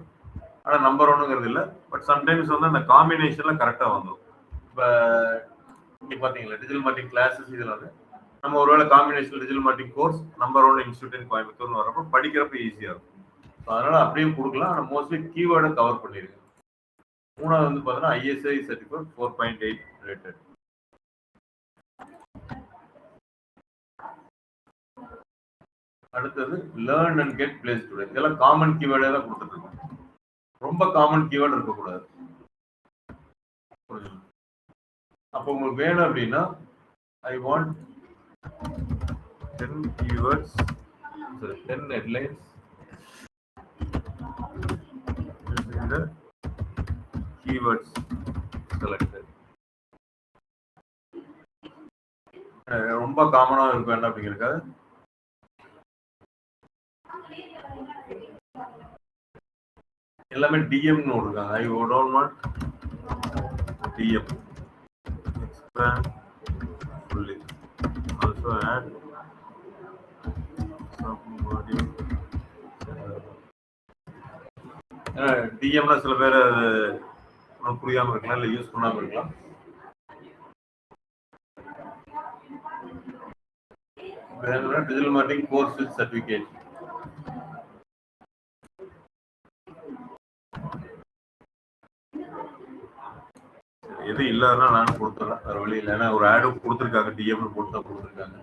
ஆனால் நம்பர் 1ங்கிறது இல்லை. பட் சம்டைம்ஸ் வந்து அந்த காம்பினேஷன்ல கரெக்டாக வந்துடும். இப்போ இங்கே பார்த்தீங்களா டிஜிட்டல் மார்க்கெட்டிங் கிளாஸஸ், இதில் வந்து நம்ம ஒருவேளை combination digital marketing course number 1 institute in கோயம்புத்தூர்னு வரப்போ படிக்கிறப்ப ஈஸியாக இருக்கும். அதனால அப்படியும் கொடுக்கலாம். ஆனால் மோஸ்ட்லி கீவேர்டை கவர் பண்ணிடுங்க. 3வது வந்து பார்த்தீங்கன்னா ISI சர்டிஃபிகேட் 4.8 ரேட்டட். அடுத்தது learn and get place today. இதெல்லாம் காமன் கீவேர்டே தான் கொடுத்துருக்கோம். ரொம்ப காமன் கீவேர்டு இருக்கக்கூடாது. அப்போ உங்களுக்கு வேணும் அப்படின்னா I want 10 keywords, sorry, 10 headlines using the keywords selected. ரொம்ப காமனா இருக்க வேண்டாம் அப்படிங்கிறதுக்காக எல்லாமே டிஎம்னு இருக்காங்க. I don't want DM expand fully. Also add somebody. டிஎம்னா சில பேர் அது புரியாம இருக்கலாம், இல்லை யூஸ் பண்ணாம இருக்கலாம். Digital marketing course with certificate. எது இல்லாதனா நானும் கொடுத்துறேன், வேற வழி இல்லை. ஏன்னா ஒரு ஆடு கொடுத்துருக்காங்க, டிஎம்னு போட்டு தான் கொடுத்துருக்காங்க.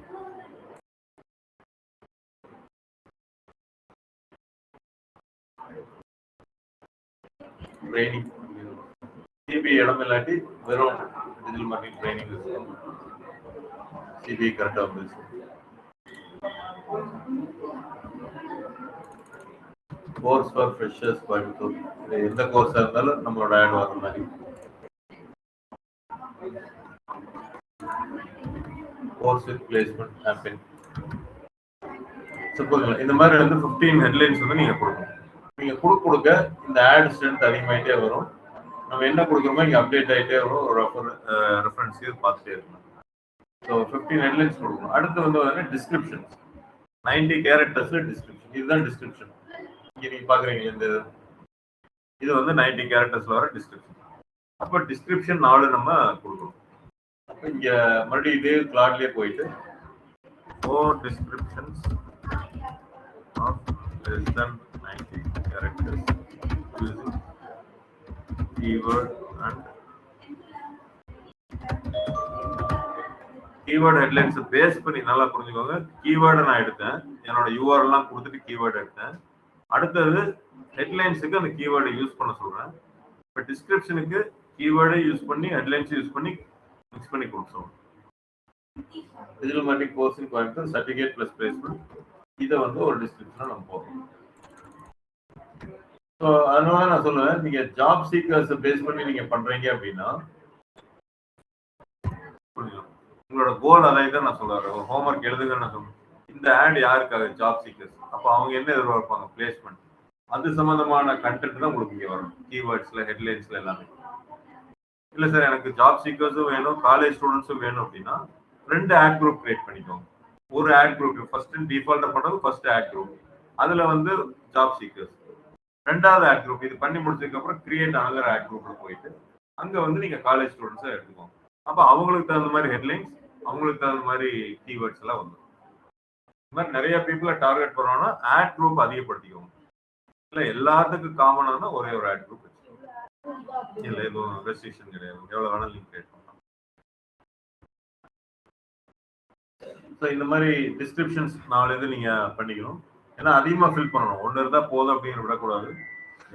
ட்ரைனிங் சிபி இடம் இல்லாட்டி வெறும் டிஜிட்டல் மார்க்கெட்டிங் ட்ரைனிங் இருக்கும். சிபி கரெக்டாக வந்துச்சு. Course for freshers Coimbatore. எந்த கோர்ஸாக இருந்தாலும் நம்மளோட ஆட் வர மாதிரி. Course with placement campaign. Suppose இந்த மாதிரி வந்து 15 ஹெட்லைன்ஸ் வந்து நீங்கள் கொடுக்கணும். நீங்கள் கொடுக்க இந்த ஆட் ஸ்ட்ரென்த் அதிகமாகிட்டே வரும். நம்ம என்ன கொடுக்குறோமோ இங்கே அப்டேட் ஆகிட்டே வரும். ஒரு ரெஃபரன்ஸையும் பார்த்துட்டே இருக்கணும். ஸோ 15 ஹெட்லைன்ஸ் கொடுக்கணும். அடுத்து வந்து டிஸ்கிரிப்ஷன்ஸ் 90 கேரக்டர்ஸில் டிஸ்கிரிப்ஷன். இதுதான் டிஸ்கிரிப்ஷன். இங்கே நீங்கள் பார்க்குறீங்க இந்த இது வந்து 90 கேரக்டர்ஸில் வர டிஸ்கிரிப்ஷன். அப்போ டிஸ்கிரிப்ஷன் 4 நம்ம கொடுக்கணும். அப்போ இங்கே மறுபடியும் இதே கிளாட்லேயே போயிட்டு 4 descriptions of less than 90 characters using keyword and keyword headlines base பண்ணி நல்லா புரிஞ்சுக்கோங்க. கீவேர்டை நான் எடுத்தேன், என்னோட யூஆர்எல்லாம் கொடுத்துட்டு கீவேர்டு எடுத்தேன். அடுத்தது ஹெட்லைன்ஸுக்கு அந்த கீவேர்டை யூஸ் பண்ண சொல்றேன். இப்போ டிஸ்கிரிப்ஷனுக்கு கீவேர்டை யூஸ் பண்ணி ஹெட்லைன்ஸ் யூஸ் பண்ணி மிக்ஸ் பண்ணி கொடுத்துருவோம். Digital marketing course in Coimbatore certificate plus placement. இதை வந்து ஒரு டிஸ்கிரிப்ஷனாக நம்ம போடுறோம். ஸோ அதனால நான் சொல்லுவேன், நீங்க ஜாப் சீக்கர்ஸ் பேஸ் பண்ணி நீங்க பண்றீங்க அப்படின்னா உங்களோட கோல் அதை தான் நான் சொல்றேன். ஹோம்ஒர்க் எழுதுங்கன்னு நான் சொல்றேன். இந்த ஆட் யாருக்காக? Job seekers. அப்போ அவங்க என்ன எதிர்பார்ப்பாங்க? பிளேஸ்மெண்ட். அது சம்பந்தமான கண்டென்ட் தான் உங்களுக்கு இங்கே வரும். கீவேர்ட்ஸ்ல ஹெட்லைன்ஸ்ல எல்லாமே. இல்லை சார் எனக்கு ஜாப் சீக்கர்ஸும் வேணும், காலேஜ் ஸ்டூடெண்ட்ஸும் வேணும் அப்படின்னா 2 ஆட் குரூப் கிரியேட் பண்ணிக்கோங்க. ஒரு ஆட் குரூப் ஃபர்ஸ்ட் டிஃபால்ட்டா பண்றது ஃபர்ஸ்ட் ஆட் குரூப். அதுல வந்து ஜாப் சீக்கர்ஸ். 2வது ஆட் குரூப் இது பண்ணி முடிச்சதுக்கு அப்புறம் கிரியேட் அனதர் ஆட் குரூப்ல போயிட்டு அங்க வந்து நீங்க காலேஜ் ஸ்டூடெண்ட்ஸை எடுத்துக்கோங்க. அப்போ அவங்களுக்கு தகுந்த மாதிரி ஹெட்லைன்ஸ், அவங்களுக்கு தகுந்த மாதிரி கீவேர்ட்ஸ் எல்லாம் வந்துடும். இந்த மாதிரி நிறைய பீப்புளை டார்கெட் பண்ணோம்னா ஆட் குரூப் அதிகப்படுத்திக்கோங்க. இல்லை எல்லாத்துக்கும் காமனான ஒரே ஒரு ஆட் குரூப் வச்சுக்கோங்க. இல்லை எதுவும் ரெஸ்ட்ரிக்ஷன் கிடையாது, எவ்வளோ வேணாலும் லிங்க் கிரியேட் பண்ணலாம். ஸோ இந்த மாதிரி டிஸ்கிரிப்ஷன்ஸ் 4 இது நீங்கள் பண்ணிக்கணும். ஏன்னா அதிகமாக ஃபில் பண்ணணும். 1 இருந்தால் போதும் அப்படிங்கிற விடக்கூடாது.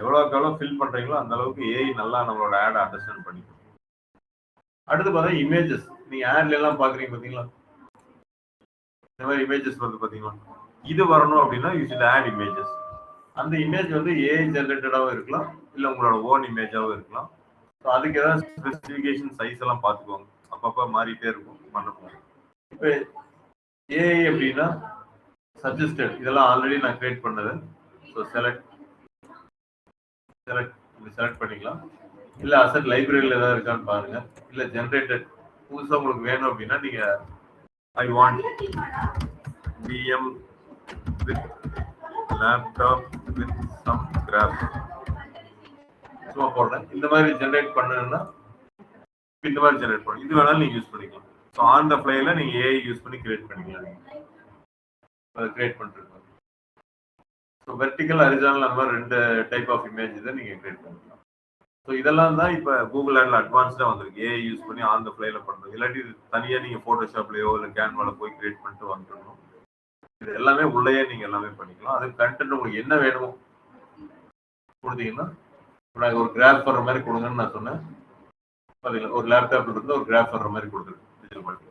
எவ்வளோக்கு எவ்வளோ ஃபில் பண்ணுறீங்களோ அந்த அளவுக்கு ஏஐ நல்லா நம்மளோட ஆடை அண்டர்ஸ்டாண்ட் பண்ணிக்கணும். அடுத்து பார்த்தா இமேஜஸ். நீங்கள் ஆட்ல எல்லாம் பார்க்குறீங்க பார்த்தீங்களா, இந்த மாதிரி இமேஜஸ் வந்து பார்த்தீங்களா, இது வரணும் அப்படின்னா யூ ஷுட் ஆட் இமேஜஸ். அந்த இமேஜ் வந்து ஏஐ ஜென்ரேட்டடாகவும் இருக்கலாம், இல்லை உங்களோட ஓன் இமேஜாகவும் இருக்கலாம். ஸோ அதுக்கு ஏதாவது ஸ்பெசிஃபிகேஷன் சைஸ் எல்லாம் பார்த்துக்கோங்க. அப்பப்போ மாறிட்டே இருக்கும் பண்ணணும். இப்போ ஏஐ அப்படின்னா சஜஸ்டட் இதெல்லாம் ஆல்ரெடி நான் கிரியேட் பண்ணது. ஸோ செலக்ட் பண்ணிக்கலாம். இல்லை அசட் லைப்ரரியில் ஏதாவது இருக்கான்னு பாருங்க. இல்லை ஜென்ரேட்டட் புதுசாக உங்களுக்கு வேணும் அப்படின்னா நீங்கள் I want PM with laptop with some graph சும்மா போடுறேன். இந்த மாதிரி ஜென்ரேட் பண்ணணும்னா இந்த மாதிரி ஜென்ரேட் பண்ணணும். இது வேணாலும் நீங்கள் யூஸ் பண்ணிக்கலாம். ஸோ ஆன் த ஃப்ளைல நீங்கள் ஏஐ யூஸ் பண்ணி கிரியேட் பண்ணிக்கலாம். அதை கிரியேட் பண்ணிருக்கோம். ஸோ வெர்டிக்கல் ஹரிசானல் அந்த மாதிரி 2 டைப் ஆஃப் இமேஜ் இதை நீங்கள் கிரியேட் பண்ணிக்கலாம். ஸோ இதெல்லாம் தான் இப்போ கூகுள் ஆட்ல அட்வான்ஸ்டாக வந்திருக்கு. ஏஐ யூஸ் பண்ணி ஆன் த ஃப்ளைல பண்ணுறது. இல்லாட்டி தனியாக நீங்கள் ஃபோட்டோஷாப்லையோ இல்லை கேன்வால போய் கிரியேட் பண்ணிட்டு வந்துடணும். இது எல்லாமே உள்ளேயே நீங்க எல்லாமே பண்ணிக்கலாம். அது கண்டென்ட் உங்களுக்கு என்ன வேணுமோ கொடுத்தீங்கன்னா, நான் ஒரு கிராஃப் வர்ற மாதிரி கொடுங்கன்னு நான் சொன்னேன். பாத்தீங்களா, ஒரு லேப்டாப்ல இருந்து ஒரு கிராஃப் வர்ற மாதிரி கொடுத்துருக்கு டிஜிட்டல் மார்க்கெட்டிங்.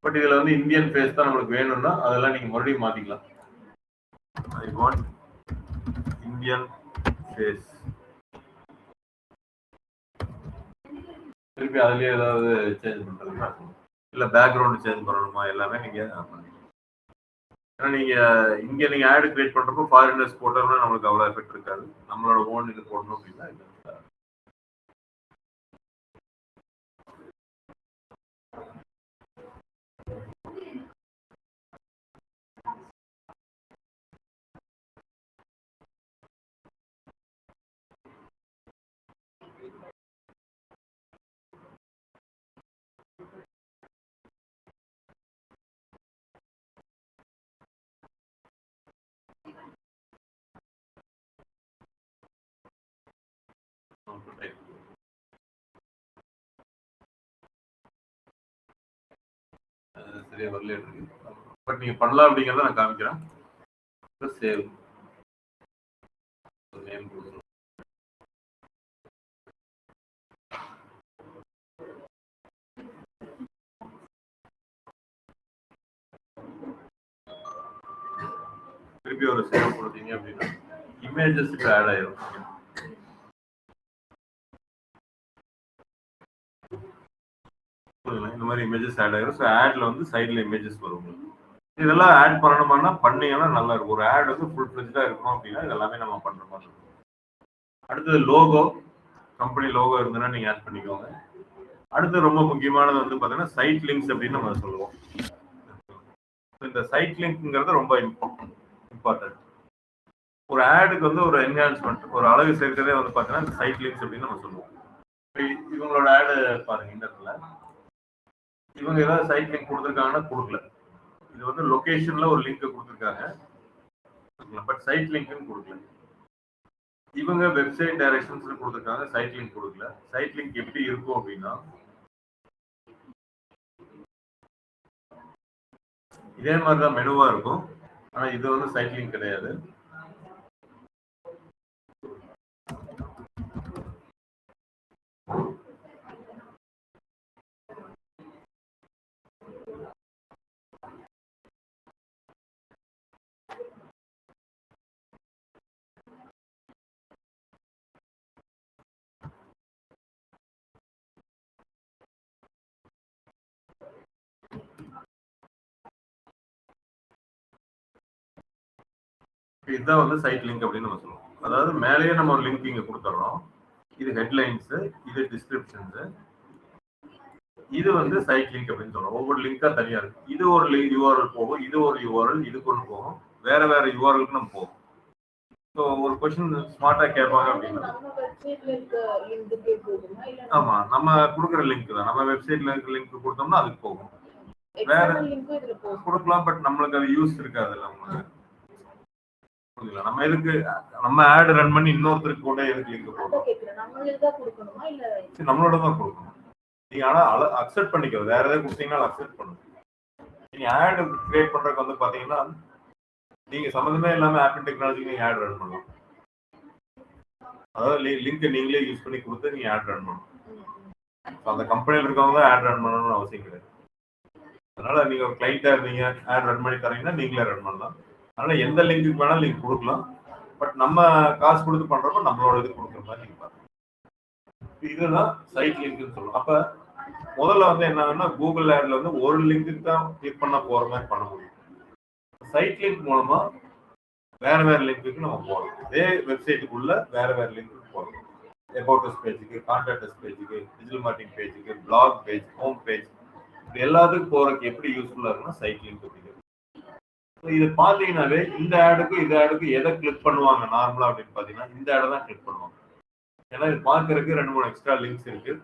பட் இதுல வந்து இந்தியன் ஃபேஸ் தான் நம்மளுக்கு வேணும்னா அதெல்லாம் நீங்க மறுபடியும் மாத்திக்கலாம். I want Indian face. திருப்பி அதுலயே ஏதாவது சேஞ்ச் பண்றதுன்னா இல்ல பேக்ரவுண்ட் சேஞ்ச் பண்ணணுமா எல்லாமே நீங்க பண்ணிக்கலாம். ஏன்னா நீங்க இங்க நீங்க ஆட் கிரியேட் பண்றப்போ ஃபாரினர்ஸ் போட்டோம்னா நம்மளுக்கு அவ்வளவு எஃபெக்ட் இருக்காது. நம்மளோட ஓன் இது போடணும் அப்படின்னா இது சரியா வரல இருக்கு. பட் நீங்க பண்ணலாம் அப்படிங்கறத நான் காமிக்கிறேன். சேவ் நேம் கொடுக்கணும். திருப்பி ஒரு சேவ் கொடுத்தீங்க அப்படின்னா இமேஜஸ் இப்போ ஆட் ஆயிரும். இந்த மாதிரி இமேஜஸ் ஆட் ஆயிரும். ஸோ ஆட்ல வந்து சைட்ல இமேஜஸ் வரும். இதெல்லாம் ஆட் பண்ணணுமானா பண்ணீங்கன்னா நல்லா இருக்கும். ஒரு ஆட் வந்து ஃபுல் ஃபிளெஜ்டா இருக்கணும் அப்படின்னா இதெல்லாமே நம்ம பண்ற மாதிரி இருக்கும். அடுத்தது லோகோ, கம்பெனி லோகோ இருந்ததுன்னா நீங்க ஆட் பண்ணிக்கோங்க. அடுத்து ரொம்ப முக்கியமானது வந்து பாத்தீங்கன்னா சைட் லிங்க்ஸ் அப்படின்னு நம்ம சொல்லுவோம். இந்த சைட் லிங்க்ங்கிறது ரொம்ப இம்பார்ட்டன்ட். ஒரு ஆடுக்கு வந்து ஒரு என்ஹான்ஸ்மெண்ட், ஒரு அழகு சேர்க்கிறதே வந்து பாத்தீங்கன்னா இந்த சைட் லிங்க்ஸ் அப்படின்னு நம்ம சொல்லுவோம். இவங்களோட ஆடு பாருங்க, இந்த இடத்துல இவங்க ஏதாவது சைட் லிங்க் கொடுத்துருக்காங்கன்னா கொடுக்கல. இது வந்து லொகேஷன்ல ஒரு லிங்க் கொடுத்துருக்காங்க, பட் சைட் லிங்க்னு கொடுக்கல. இவங்க வெப்சைட் டைரக்ஷன்ஸ் கொடுத்துருக்காங்க, சைட் லிங்க் கொடுக்கல. சைட் லிங்க் எப்படி இருக்கும் அப்படின்னா இதே மாதிரிதான் மெனுவா இருக்கும். ஆனா இது வந்து சைட் லிங்க் கிடையாது. இதுதான் வந்து சைட் லிங்க் அப்படின்னு நம்ம சொல்லுவோம். அதாவது மேலேயே நம்ம ஒரு லிங்க் இங்க கொடுத்துறோம். இது ஹெட்லைன்ஸ், இது டிஸ்கிரிப்ஷன்ஸ், இது வந்து சைட் லிங்க் அப்படின்னு சொல்றோம். ஒவ்வொரு லிங்கா தனியா இருக்கு. இது ஒரு யூஆர்எல் போகும், இது ஒரு யூஆர்எல், இது கொண்டு போகும், வேற வேற யூஆர்எலுக்கு நம்ம போகும். ஸோ ஒரு கொஸ்டின் ஸ்மார்ட்டா கேட்பாங்க அப்படின்னா ஆமா நம்ம கொடுக்குற லிங்க் தான். நம்ம வெப்சைட்ல இருக்க லிங்க் கொடுத்தோம்னா அதுக்கு போகும். வேற கொடுக்கலாம், பட் நம்மளுக்கு அது யூஸ் இருக்காது. நம்ம எதுக்கு நம்ம ஆட் ரன் பண்ணி இன்னொருத்தருக்கு கூட எதுக்கு லிங்க் போடுறோம்? நம்மளோட தான் கொடுக்கணும். நீங்க ஆனா அக்செப்ட் பண்ணிக்கோ. வேற ஏதாவது கொடுத்தீங்கன்னா அக்செப்ட் பண்ணுங்க. நீங்க ஆட் கிரியேட் பண்றதுக்கு வந்து பாத்தீங்கன்னா நீங்க சம்மந்தமே இல்லாம ஆப்பிள் டெக்னாலஜிக்கு நீங்க ஆட் ரன் பண்ணலாம். அதாவது லிங்க் நீங்களே யூஸ் பண்ணி கொடுத்து நீங்க ஆட் ரன் பண்ணணும். அந்த கம்பெனியில் இருக்கவங்க தான் ஆட் ரன் பண்ணணும்னு அவசியம் கிடையாது. அதனால நீங்க ஒரு கிளைண்டா இருந்தீங்க, ஆட் ரன் பண்ணி தரீங்கன்னா நீங்களே ரன் பண்ணலாம். அதனால எந்த லிங்க்கு வேணாலும் லிங்க் கொடுக்கலாம். பட் நம்ம காசு கொடுத்து பண்றப்ப நம்மளோட இது கொடுக்குற மாதிரி நீங்க பாருங்க. இதுதான் சைட் லிங்க்னு சொல்லுவோம். அப்ப முதல்ல வந்து என்னன்னா கூகுள் ஆட்ல வந்து ஒரு லிங்க்கு தான் கிளிக் பண்ண போற மாதிரி பண்ண முடியும். சைட் லிங்க் மூலமா வேற வேற லிங்க்கு நம்ம போறோம். அதே வெப்சைட்டுக்குள்ள வேற வேற லிங்க் போறோம். அபவுட் அஸ் பேஜுக்கு, கான்டாக்ட் அஸ் பேஜுக்கு, டிஜிட்டல் மார்க்கெட்டிங் பேஜுக்கு, பிளாக் பேஜ், ஹோம் பேஜ், இது எல்லாத்துக்கும் போறதுக்கு எப்படி யூஸ்ஃபுல்லா இருக்குன்னா சைட் லிங்க் அப்படிங்கிறது. இது பாத்தீங்கன்னாவே இந்த ஆடுக்கு இந்த ஆடுக்கு எதை கிளிக் பண்ணுவாங்க நார்மலா அப்படின்னு பாத்தீங்கன்னா இந்த ஆடை தான் கிளிக் பண்ணுவாங்க. ஏன்னா இது பார்க்கறதுக்கு 2-3 எக்ஸ்ட்ரா லிங்க்ஸ் இருக்கு.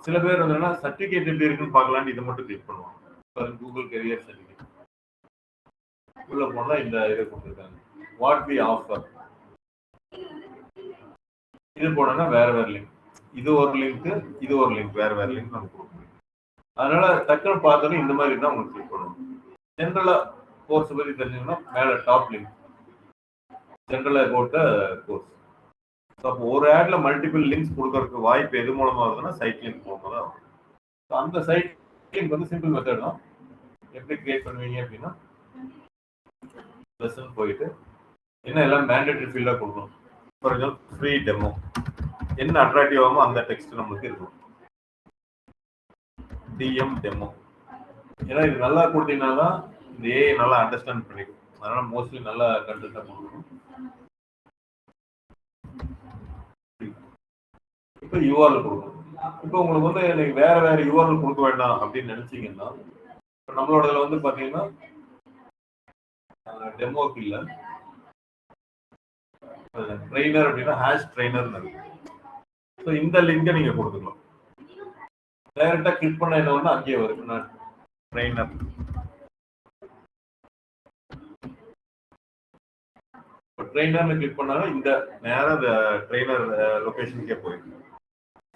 சில பேர் வந்து சர்டிபிகேட் எப்படி இருக்குன்னு பார்க்கலான்னு இதை மட்டும் கிளிக் பண்ணுவாங்க. கூகுள் கரியர் சர்டிபிகேட் உள்ள போனா இந்த இதை கொடுத்துருக்காங்க, வாட் வி ஆஃபர். இது போனா வேற வேற லிங்க், இது ஒரு லிங்க், இது ஒரு லிங்க், வேற வேற லிங்க் நம்ம கொடுக்கணும். அதனால டக்குன்னு பார்த்தோன்னா இந்த மாதிரி தான் உங்களுக்கு கிளிக் பண்ணுவோம். ஜென்ரலா கோர்ஸ் பத்தி தெரிஞ்சுக்கணும்னா மேல டாப் லிங்க் ஜென்ரலா போட்ட கோர்ஸ். அப்போ ஒரு ஆட்ல மல்டிபிள் லிங்க்ஸ் கொடுக்கறதுக்கு வாய்ப்பு எது மூலமா வருதுன்னா சைட் லிங்க் மூலமா தான் வரும். அந்த சைட் லிங்க் வந்து சிம்பிள் மெத்தட் தான். எப்படி கிரியேட் பண்ணுவீங்க அப்படின்னா லெசன் போயிட்டு என்ன எல்லாம் மேண்டேட்டரி ஃபீல்டா கொடுக்கணும். ஃபார் எக்ஸாம்பிள் ஃப்ரீ டெமோ என்ன அட்ராக்டிவ் ஆகுமோ அந்த டெக்ஸ்ட் நம்மளுக்கு இருக்கும். டிஎம் டெமோ ஏன்னா இது நல்லா கொடுத்தீங்கன்னா தான் இந்த ஏஐ நல்லா அண்டர்ஸ்டாண்ட் பண்ணிக்கும். அதனால மோஸ்ட்லி நல்லா கண்டென்ட்டா கொடுக்கணும். இப்போ யூஆர்எல் கொடுக்கணும். இப்போ உங்களுக்கு வந்து எனக்கு வேற யூஆர்எல் கொடுக்க வேண்டாம் அப்படின்னு நினைச்சீங்கன்னா இப்போ நம்மளோட வந்து பாத்தீங்கன்னா டெமோக்கு இல்லை ட்ரெயினர் அப்படின்னா ஹேஷ் ட்ரெயினர்னு இருக்கு. ஸோ இந்த லிங்கை நீங்க கொடுத்துக்கலாம். டைரக்டா கிளிக் பண்ண என்ன ஒன்று அங்கேயே வரும் நான் ட்ரெயினர். ட்ரெயினர்னு கிளிக் பண்ணாலும் இந்த நேரம் இந்த ட்ரெயினர் லொகேஷனுக்கே போயிருக்கு.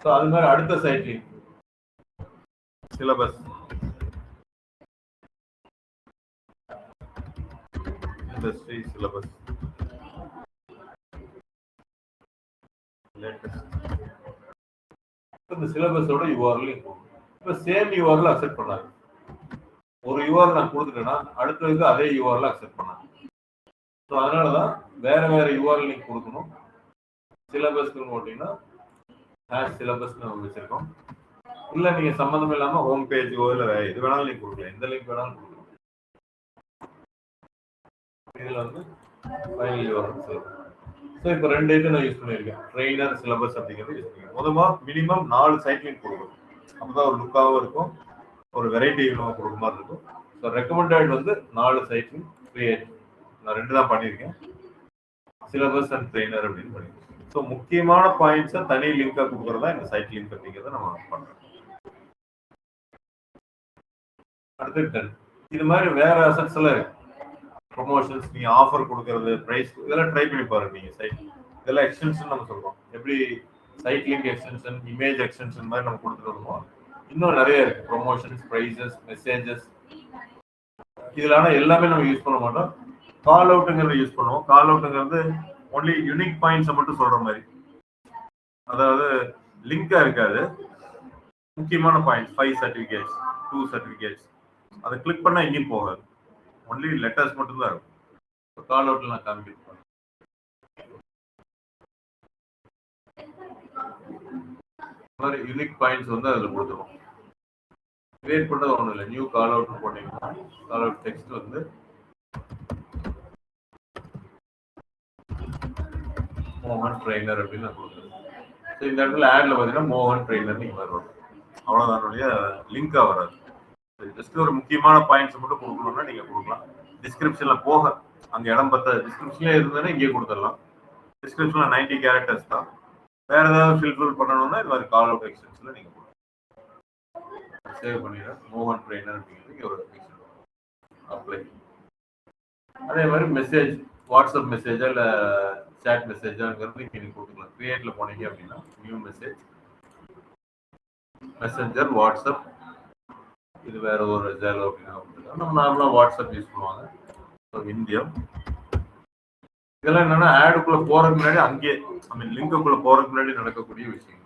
ஸோ அது மாதிரி அடுத்த side link syllabus industry syllabus இந்த சிலபஸோட யூஆர்எல் இப்போ சேம் யூஆர்எல் அக்செப்ட் பண்ணாங்க. ஒரு யூஆர்எல் நான் கொடுத்துட்டேன்னா அடுத்ததுக்கு அதே யூஆர்எல் அக்செப்ட் பண்ணாங்க. ஸோ அதனால தான் வேற யூஆர்எல் நீங்க கொடுக்கணும். சிலபஸ்க்கு போட்டீங்கன்னா ஹேஷ் சிலபஸ் நம்ம வச்சிருக்கோம். இல்லை நீங்க சம்மந்தம் இல்லாம ஹோம் பேஜோ இல்லை எது வேணாலும் நீங்க கொடுக்கலாம். எந்த லிங்க் வேணாலும் கொடுக்கலாம். இதுல வந்து ஃபைனல் யூஆர்எல் சொல்லுங்க. ஸோ இப்போ 2 ஐட்டம் நான் யூஸ் பண்ணியிருக்கேன். ட்ரெயினர் சிலபஸ் அப்படிங்கிறது யூஸ் பண்ணிருக்கேன். முதமா மினிமம் 4 சைட் லிங்க் கொடுக்கணும். அப்போதான் ஒரு லுக்காகவும் இருக்கும், ஒரு வெரைட்டி நம்ம கொடுக்க மாதிரி இருக்கும். ஸோ ரெக்கமெண்டட் வந்து 4 சைட் லிங்க் கிரியேட். நான் 2 தான் பண்ணியிருக்கேன், சிலபஸ் அண்ட் ட்ரெயினர் அப்படின்னு பண்ணியிருக்கேன். ஸோ முக்கியமான பாயிண்ட்ஸை தனி லிங்காக கொடுக்குறதா இந்த சைட் லிங்க் அப்படிங்கிறத நம்ம பண்ணுறோம். அடுத்து 10 இது மாதிரி வேற அசட்ஸ் எல்லாம் இருக்கு. ப்ரொமோஷன்ஸ், நீங்க ஆஃபர் கொடுக்கறது, பிரைஸ், இதெல்லாம் ட்ரை பண்ணி பாருங்க. நீங்க சைட் இதெல்லாம் எக்ஸ்டென்ஷன் நம்ம சொல்றோம். எப்படி side link extension, image extension மாதிரி நம்ம கொடுத்துருக்கோமோ இன்னும் நிறைய இருக்கு. ப்ரொமோஷன்ஸ், பிரைசஸ், மெசேஜஸ், இதுல ஆனா எல்லாமே நம்ம யூஸ் பண்ண மாட்டோம். கால் அவுட்டுங்கிறத யூஸ் பண்ணுவோம். கால் அவுட்டுங்கிறது ஒன்லி யூனிக் பாயிண்ட்ஸை மட்டும் சொல்ற மாதிரி, அதாவது லிங்கா இருக்காது. முக்கியமான பாயிண்ட்ஸ் 5 சர்டிபிகேட்ஸ், 2 சர்டிபிகேட்ஸ், அதை கிளிக் பண்ணா எங்கேயும் போகாது. ஒன்லி லெட்டர்ஸ் மட்டும் தான் இருக்கும். கால் அவுட்ல நான் காமிக்கிறேன். மாதிரி யூனிக் பாயிண்ட்ஸ் வந்து அதில் கொடுத்துருவோம். கிரியேட் பண்ணது ஒன்றும் இல்லை. நியூ கால் அவுட் போட்டீங்கன்னா கால் அவுட் டெக்ஸ்ட் வந்து மோகன் ட்ரெயினர் அப்படின்னு நான் கொடுத்துருவேன். ஸோ இந்த இடத்துல ஆட்ல பார்த்தீங்கன்னா மோகன் ட்ரெயினர் நீங்க வரும். அவ்வளோதானுடைய லிங்கா வராது. ஜஸ்ட் ஒரு முக்கியமான பாயிண்ட்ஸ் மட்டும் கொடுக்கணும்னா நீங்க கொடுக்கலாம். டிஸ்கிரிப்ஷன்ல போக அங்க இடம் பத்த டிஸ்கிரிப்ஷன்ல இருந்ததுன்னா இங்கே கொடுத்துடலாம். டிஸ்கிரிப்ஷன்ல 90 கேரக்டர்ஸ் தான். வேற ஏதாவது ஃபில் பண்ணணும்னா இது மாதிரி கால் அவுட் எக்ஸ்டென்ஷன்ல நீங்க கொடுக்கலாம். சேவ் பண்ணிடுறேன். மோகன் ட்ரெயினர் அப்படிங்கிறது ஒரு அப்ளை. அதே மாதிரி மெசேஜ், வாட்ஸ்அப் மெசேஜா இல்ல சாட் மெசேஜாங்கிறது நீங்க கொடுக்கலாம். கிரியேட்ல போனீங்க அப்படின்னா நியூ மெசேஜ், மெசஞ்சர், வாட்ஸ்அப், இது வேற ஒரு ஜெலோ அப்படின்னு நம்ம நார்மலா வாட்ஸ்அப் யூஸ் பண்ணுவாங்க. இந்தியா இதெல்லாம் என்னன்னா ஆடுக்குள்ள போறதுக்கு முன்னாடி அங்கே லிங்குக்குள்ள போறதுக்கு முன்னாடி நடக்கக்கூடிய விஷயம்.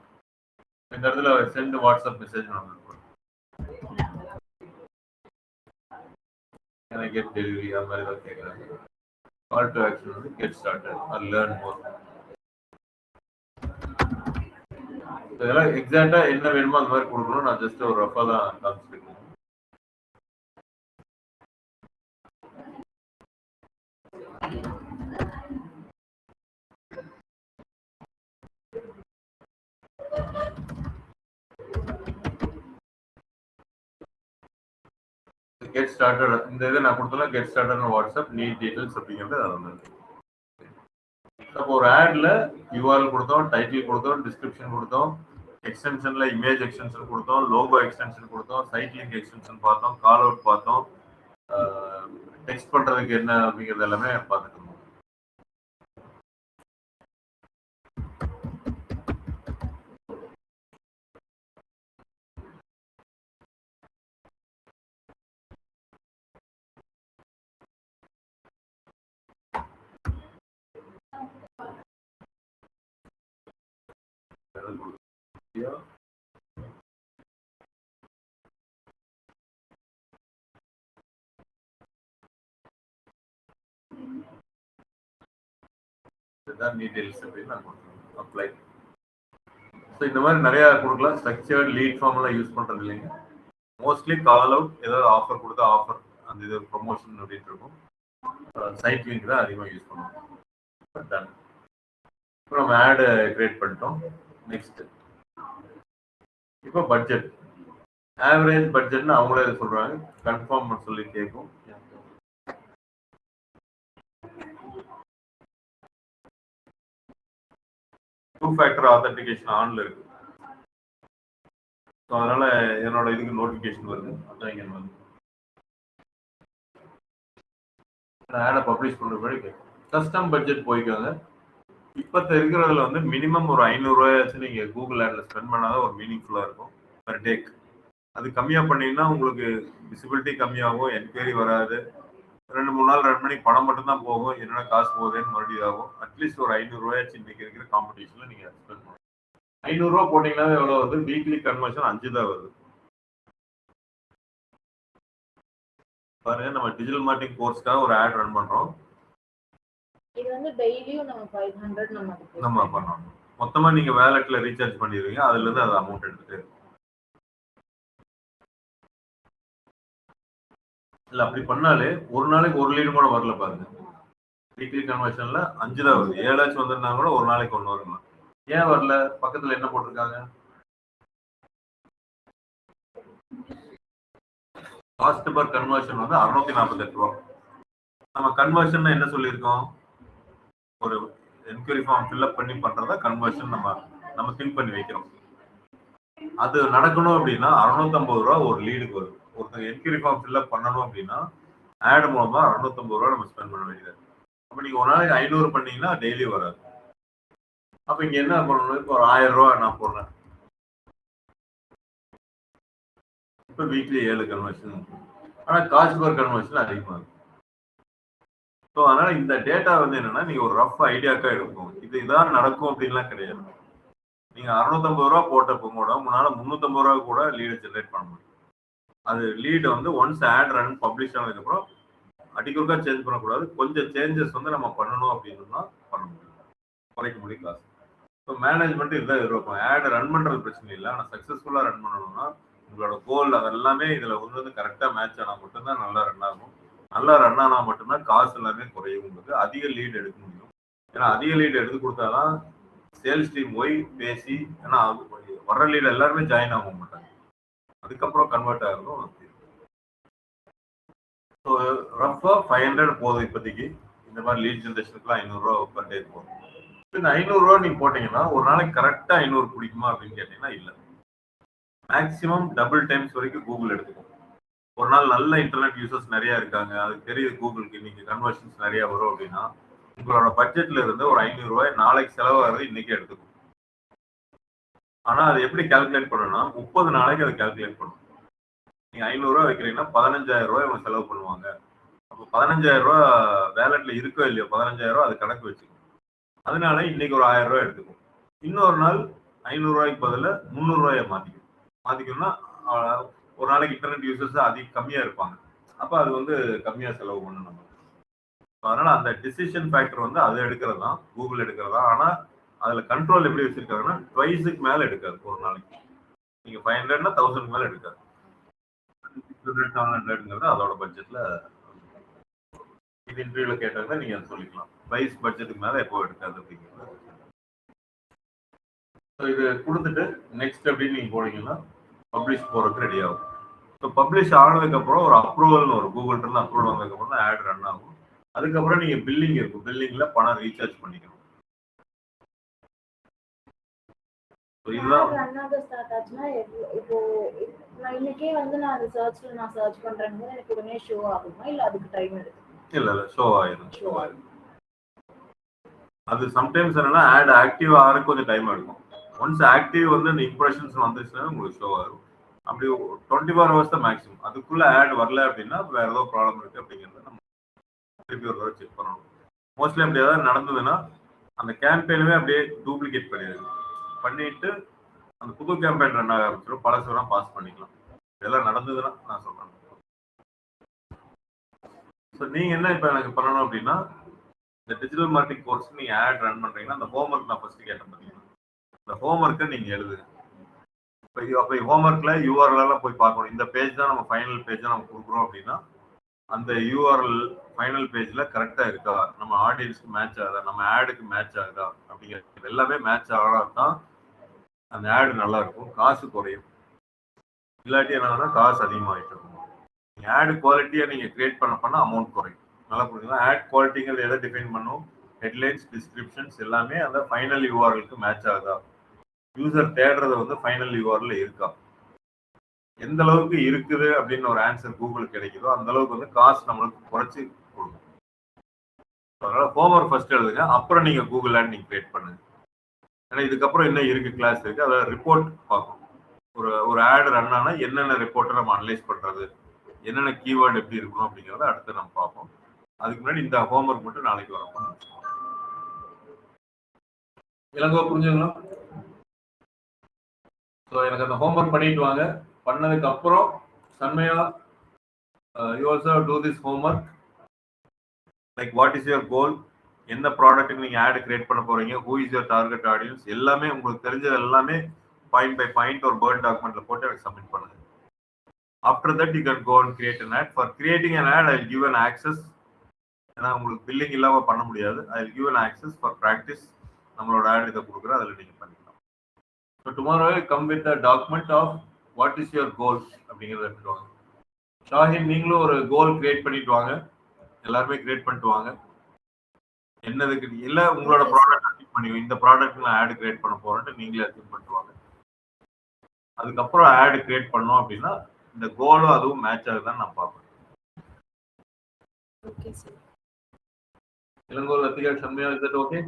இந்த இடத்துல send WhatsApp message get delivery அது மாதிரி தான் கேட்குறாங்க. கால் டு ஆக்ஷன் வந்து get started or learn more. இதெல்லாம் எக்ஸாக்டா என்ன வேணுமோ அந்த மாதிரி கொடுக்கணும். நான் ஜஸ்ட் ஒரு ரஃபா தான் காமிச்சிருக்கேன். கெட் ஸ்டார்டட் இந்த இதை நான் கொடுத்தலாம். Get started WhatsApp need details அப்படிங்கிறது அது வந்து. அப்போ ஒரு ஆட்ல யூஆர்எல் கொடுத்தோம், டைட்டில் கொடுத்தோம், டிஸ்கிரிப்ஷன் கொடுத்தோம், எக்ஸ்டென்ஷன்ல இமேஜ் எக்ஸ்டென்ஷன் கொடுத்தோம், லோகோ எக்ஸ்டென்ஷன் கொடுத்தோம், சைட் லிங்க் எக்ஸ்டென்ஷன் பார்த்தோம், கால் அவுட் பார்த்தோம், டெக்ஸ்ட் பண்றதுக்கு என்ன அப்படிங்கிறது எல்லாமே பார்த்துட்டு இதுதான் டீடைல்ஸ் அப்படின்னு நான் கொடுத்துருவேன் அப்ளை. ஸோ இந்த மாதிரி நிறைய கொடுக்கலாம். ஸ்ட்ரக்சர்ட் லீட் ஃபார்ம் எல்லாம் யூஸ் பண்றது இல்லைங்க. மோஸ்ட்லி கால் அவுட் ஏதாவது ஆஃபர் கொடுத்தா ஆஃபர் அந்த இது ப்ரொமோஷன் அப்படின்னு இருக்கும். சைட் லிங்க் தான் அதிகமாக யூஸ் பண்ணுவோம். இப்போ நம்ம ஆடு கிரியேட் பண்ணிட்டோம். நெக்ஸ்ட் இப்போ பட்ஜெட் ஆவரேஜ் பட்ஜெட்னு அவங்களே சொல்றாங்க. கன்ஃபார்ம் சொல்லி கேட்கும். டூ ஃபேக்டர் ஆத்தென்டிகேஷன் ஆன்ல இருக்கு. ஸோ அதனால என்னோட இதுக்கு நோட்டிஃபிகேஷன் வருது. அதான் இங்கே வந்து ஆடை பப்ளிஷ் பண்ற மாதிரி கஸ்டம் பட்ஜெட் போய்க்காங்க. இப்போ இருக்கிறதுல வந்து மினிமம் ஒரு 500 ரூபாயாச்சும் நீங்க கூகுள் ஆட்ல ஸ்பெண்ட் பண்ணாதான் ஒரு மீனிங்ஃபுல்லா இருக்கும் பர் டேக்கு. அது கம்மியா பண்ணீங்கன்னா உங்களுக்கு விசிபிலிட்டி கம்மியாகும், என்கொயரி வராது. 2-3 நாள் ரன் பண்ணி பணம் மட்டும் தான் போகும். என்னென்ன காசு போகுதுன்னு மறுபடியும் ஆகும். அட்லீஸ்ட் ஒரு 500 ரூபாயாச்சும் இன்னைக்கு இருக்கிற காம்படிஷன்ல நீங்க ஸ்பெண்ட் பண்ணணும். 500 ரூபா போட்டீங்கன்னா எவ்வளவு வருது? வீக்லி கன்வர்ஷன் 5 தான் வருது. பாருங்க, நம்ம டிஜிட்டல் மார்க்கெட்டிங் கோர்ஸ்க்காக ஒரு ஆட் ரன் பண்றோம். இது வந்து டெய்லியும் நம்ம 500 நம்ம பண்ணணும். மொத்தமா நீங்க வாலெட்ல ரீசார்ஜ் பண்ணிடுவீங்க. அதுல இருந்து அது அமௌண்ட் எடுத்துட்டு இல்ல அப்படி பண்ணாலே ஒரு நாளைக்கு ஒரு லீடு கூட வரல பாருங்க. வீக்லி கன்வர்ஷன்ல 5 தான் வருது. 7 வந்திருந்தா கூட ஒரு நாளைக்கு 1 வருங்க. ஏன் வரல? பக்கத்துல என்ன போட்டிருக்காங்க? காஸ்ட் பர் கன்வர்ஷன் வந்து 648 ரூபா. நம்ம கன்வர்ஷன் என்ன சொல்லியிருக்கோம்? ஒரு என்கொயரி ஃபார்ம் ஃபில்அப் பண்ணி பண்றதா கன்வர்ஷன் நம்ம திங்க் பண்ணி வைக்கிறோம். அது நடக்கணும் அப்படின்னா 650 ரூபா ஒரு லீடுக்கு வரும். ஒருத்தர் என்கொயரி ஃபார்ம் ஃபில்அப் பண்ணணும் அப்படின்னா ஆட் மூலமா 650 ரூபா நம்ம ஸ்பெண்ட் பண்ண வேண்டியது. அப்ப நீங்க ஒரு நாளைக்கு 500 பண்ணீங்கன்னா டெய்லி வராது. அப்ப இங்க என்ன பண்ணணும்? இப்போ ஒரு 1000 ரூபா நான் போடுறேன். இப்ப வீக்லி 7 கன்வர்ஷன். ஆனா காஸ்ட் பர் கன்வர்ஷன் அதிகமா இருக்கும். ஸோ அதனால இந்த டேட்டா வந்து என்னன்னா நீங்க ஒரு ரஃப் ஐடியாக்கா எடுக்கும். இதான் நடக்கும் அப்படின்லாம் கிடையாது. நீங்க 650 ரூபா போட்டப்போ கூட உங்களால 350 ரூபா கூட லீடு ஜென்ரேட் பண்ண முடியும். அது லீடு வந்து ஒன்ஸ் ஆட் ரன் பப்ளிஷ் ஆனதுக்கப்புறம் அடிக்கொருக்கா சேஞ்ச் பண்ணக்கூடாது. கொஞ்சம் சேஞ்சஸ் வந்து நம்ம பண்ணணும் அப்படின்னு பண்ண முடியும், குறைக்க முடியும் காசு. ஸோ மேனேஜ்மெண்ட் இதுதான் இருக்கும். ஆட் ரன் பண்றது பிரச்சனை இல்லை. ஆனால் சக்ஸஸ்ஃபுல்லாக ரன் பண்ணணும்னா உங்களோட கோல் அதெல்லாமே இதுல வந்து கரெக்டா மேட்ச் ஆனால் மட்டும்தான் நல்லா ரன் ஆகும். நல்லா ரன் ஆனா மட்டும்தான் காசு எல்லாமே குறையும். உங்களுக்கு அதிக லீட் எடுக்க முடியும். ஏன்னா அதிக லீட் எடுத்து கொடுத்தாதான் சேல்ஸ் டீம் போய் பேசி, ஏன்னா வர்ற லீட் எல்லாருமே ஜாயின் ஆக மாட்டாங்க. அதுக்கப்புறம் கன்வெர்ட் ஆகணும். ஸோ ரஃபா 500 போதும் இப்போதைக்கு. இந்த மாதிரி லீட் ஜென்ரேஷனுக்குலாம் 500 ரூபா பர் டே போதும். இந்த 500 ரூபா நீங்க போட்டீங்கன்னா ஒரு நாளைக்கு கரெக்டா 500 பிடிக்குமா அப்படின்னு கேட்டீங்கன்னா இல்லை. மேக்சிமம் டபுள் டைம்ஸ் வரைக்கும் கூகுள் எடுத்துக்கும். ஒரு நாள் நல்ல இன்டர்நெட் யூசர்ஸ் நிறைய இருக்காங்க, அது தெரியுது கூகுளுக்கு இன்னைக்கு கன்வர்ஷன்ஸ் நிறைய வரும் அப்படின்னா உங்களோட பட்ஜெட்ல இருந்து ஒரு 500 ரூபாய் நாளைக்கு செலவாகிறது இன்னைக்கு எடுத்துக்கும். ஆனா அது எப்படி கால்குலேட் பண்ணணும்னா 30 நாளைக்கு அதை கால்குலேட் பண்ணணும். நீங்க 500 ரூபாய் வைக்கிறீங்கன்னா 15,000 ரூபாய் அவங்க செலவு பண்ணுவாங்க. அப்போ 15,000 ரூபாய் வேலட்ல இருக்கோ இல்லையோ 15,000 ரூபாய் அது கணக்கு வச்சுக்கும். அதனால இன்னைக்கு ஒரு 1000 ரூபாய் எடுத்துக்கும். இன்னொரு நாள் 500 ரூபாய்க்கு பதில 300 ரூபாயை மாத்திக்கணும்னா ஒரு நாளைக்கு இன்டர்நெட் யூசர்ஸ் அதிக கம்மியா இருப்பாங்க. அப்ப அது வந்து கம்மியா செலவு பண்ணணும் நம்ம. அதனால அந்த டிசிஷன் ஃபேக்டர் வந்து அது எடுக்கிறது தான், கூகுள் எடுக்கிறதா. ஆனா அதுல கண்ட்ரோல் எப்படி வச்சிருக்காங்கன்னா ட்வைஸுக்கு மேல எடுக்காது ஒரு நாளைக்கு. நீங்க 500னா 1000 மேல எடுக்காது. 700 அதோட பட்ஜெட்ல இது இன்டர்வியூல கேட்டாங்க, நீங்க அதை சொல்லிக்கலாம். ட்வைஸ் பட்ஜெட்டுக்கு மேல எப்போ எடுக்காது அப்படிங்கிறது. இது கொடுத்துட்டு நெக்ஸ்ட் அப்படின்னு நீங்க போனீங்கன்னா பப்ளிஷ் போறதுக்கு ரெடி ஆகும். ஸோ பப்ளிஷ் ஆனதுக்கு அப்புறம் ஒரு அப்ரூவல்னு ஒரு கூகுள்ல இருந்து அப்ரூவல் வந்ததுக்கு அப்புறம் தான் ஆட் ரன் ஆகும். அதுக்கப்புறம் நீங்க பில்லிங் இருக்கும். பில்லிங்ல பணம் ரீசார்ஜ் பண்ணிக்கணும். இன்னைக்கே வந்து நான் சர்ச் பண்றேன் எனக்கு உடனே ஷோ ஆகுமா இல்ல அதுக்கு டைம் எடுக்கும்? இல்ல ஷோ ஆயிடும். அது சம்டைம்ஸ் என்னன்னா ஆட் ஆக்டிவ் ஆகிறதுக்கு கொஞ்சம் டைம் எடுக்கும். ஒன்ஸ் ஆக்டிவ் வந்து அந்த இம்ப்ரெஷன்ஸ் வந்துச்சுன்னா உங்களுக்கு ஷோ ஆகும். அப்படி 24 ஹவர்ஸ் தான் மேக்ஸிமம். அதுக்குள்ள ஆட் வரல அப்படின்னா வேற ஏதோ ப்ராப்ளம் இருக்கு அப்படிங்கிறத நம்ம திருப்பி ஒரு தடவை செக் பண்ணணும். மோஸ்ட்லி அப்படி ஏதாவது நடந்ததுன்னா அந்த கேம்பெயினுமே அப்படியே டூப்ளிகேட் பண்ணிடுது. பண்ணிட்டு அந்த புது கேம்பெயின் ரன் ஆக ஆரம்பிச்சிடும். பழசுலாம் பாஸ் பண்ணிக்கலாம். இதெல்லாம் நடந்ததுன்னா நான் சொல்றேன். ஸோ நீங்க என்ன இப்போ எனக்கு பண்ணணும் அப்படின்னா, இந்த டிஜிட்டல் மார்க்கெட்டிங் கோர்ஸ் நீங்க ஆட் ரன் பண்றீங்கன்னா அந்த ஹோம்ஒர்க் நான் ஃபர்ஸ்ட் கேட்டேன் பார்த்தீங்கன்னா, அந்த ஹோம்ஒர்க்கை நீங்க எழுதுங்க. அப்போ ஹோம்ஒர்க்ல யூஆர்எல் எல்லாம் போய் பார்க்கணும். இந்த பேஜ் தான் நம்ம ஃபைனல் பேஜ் நம்ம கொடுக்குறோம் அப்படின்னா அந்த யூஆர்எல் ஃபைனல் பேஜ்ல கரெக்டா இருக்கா, நம்ம ஆடியன்ஸ்க்கு மேட்ச் ஆகுதா, நம்ம ஆடுக்கு மேட்ச் ஆகுதா அப்படிங்கிறது எல்லாமே மேட்ச் ஆகா தான் அந்த ஆடு நல்லா இருக்கும், காசு குறையும். இல்லாட்டி என்னன்னா காசு அதிகமாகிட்டு இருக்கும். ஆடு குவாலிட்டியை நீங்க கிரியேட் பண்ண அமௌண்ட் குறையும். நல்லா புரியுதுங்களா? ஆட் குவாலிட்டிங்கிறது எதை டிஃபைன் பண்ணும்? ஹெட்லைன்ஸ், டிஸ்கிரிப்ஷன்ஸ் எல்லாமே அந்த ஃபைனல் யூஆர்எலுக்கு மேட்ச் ஆகுதா, யூசர் தேடுறது வந்து ஃபைனல் யூஆர்எல் இருக்கா, எந்த அளவுக்கு இருக்குது அப்படின்னு ஒரு ஆன்சர் கூகுளுக்கு கிடைக்குதோ அந்த அளவுக்கு வந்து காசு நம்மளுக்கு குறைச்சி கொடுக்கும். அதனால ஹோம்ஒர்க் ஃபர்ஸ்ட் எழுதுங்க, அப்புறம் நீங்க கூகுள் ஆட் நீங்க கிரியேட் பண்ணுங்க. ஏன்னா இதுக்கப்புறம் என்ன இருக்கு, கிளாஸ் இருக்கு, அதை ரிப்போர்ட் பார்க்கணும். ஒரு ஆட் ரன் ஆனா என்னென்ன ரிப்போர்ட்டை நம்ம அனலைஸ் பண்றது, என்னென்ன கீவேர்டு எப்படி இருக்கணும் அப்படிங்கிறத அடுத்து நம்ம பார்ப்போம். அதுக்கு முன்னாடி இந்த ஹோம்ஒர்க் மட்டும் நாளைக்கு வரப்போம். இளங்கோ புரிஞ்சுங்களா? ஸோ எனக்கு அந்த ஹோம்ஒர்க் பண்ணிட்டு வாங்க. பண்ணதுக்கு அப்புறம் சன்மையா you also do this homework. Like what is your goal, என்ன ப்ராடக்ட்டுக்கு நீங்க ஆட் கிரியேட் பண்ண போறீங்க, who is your target audience, எல்லாமே உங்களுக்கு தெரிஞ்சது எல்லாமே பாயிண்ட் பை பாயிண்ட் ஒரு வேர்ட் டாக்குமெண்ட்ல போட்டு எனக்கு சப்மிட் பண்ணுங்க. After that you can go and create an ad. For creating an ad I will give an access. ஏன்னா உங்களுக்கு பில்லிங் இல்லாம பண்ண முடியாது. I will give an access for practice. நம்மளோட ஆட் இதை கொடுக்குறேன், அதில் நீங்க பண்ணிக்கலாம். So tomorrow come with a document of what is your goal அப்படிங்கிறத எடுத்துட்டு வாங்க. ஷாஹின் நீங்களும் ஒரு கோல் கிரியேட் பண்ணிட்டு வாங்க, எல்லாருமே கிரியேட் பண்ணிட்டு வாங்க. என்னதுக்கு இல்லை உங்களோட ப்ராடக்ட் அச்சீவ் பண்ணி இந்த ப்ராடக்ட் நான் ஆட் கிரியேட் பண்ண போறேன்ட்டு நீங்களே அச்சீவ் பண்ணிட்டு வாங்க. அதுக்கப்புறம் ஆட் கிரியேட் பண்ணோம் அப்படின்னா இந்த கோலும் அதுவும் மேட்ச் ஆகுதான்னு நான் பார்ப்பேன். Ilango, Lathika, Samya, is that okay?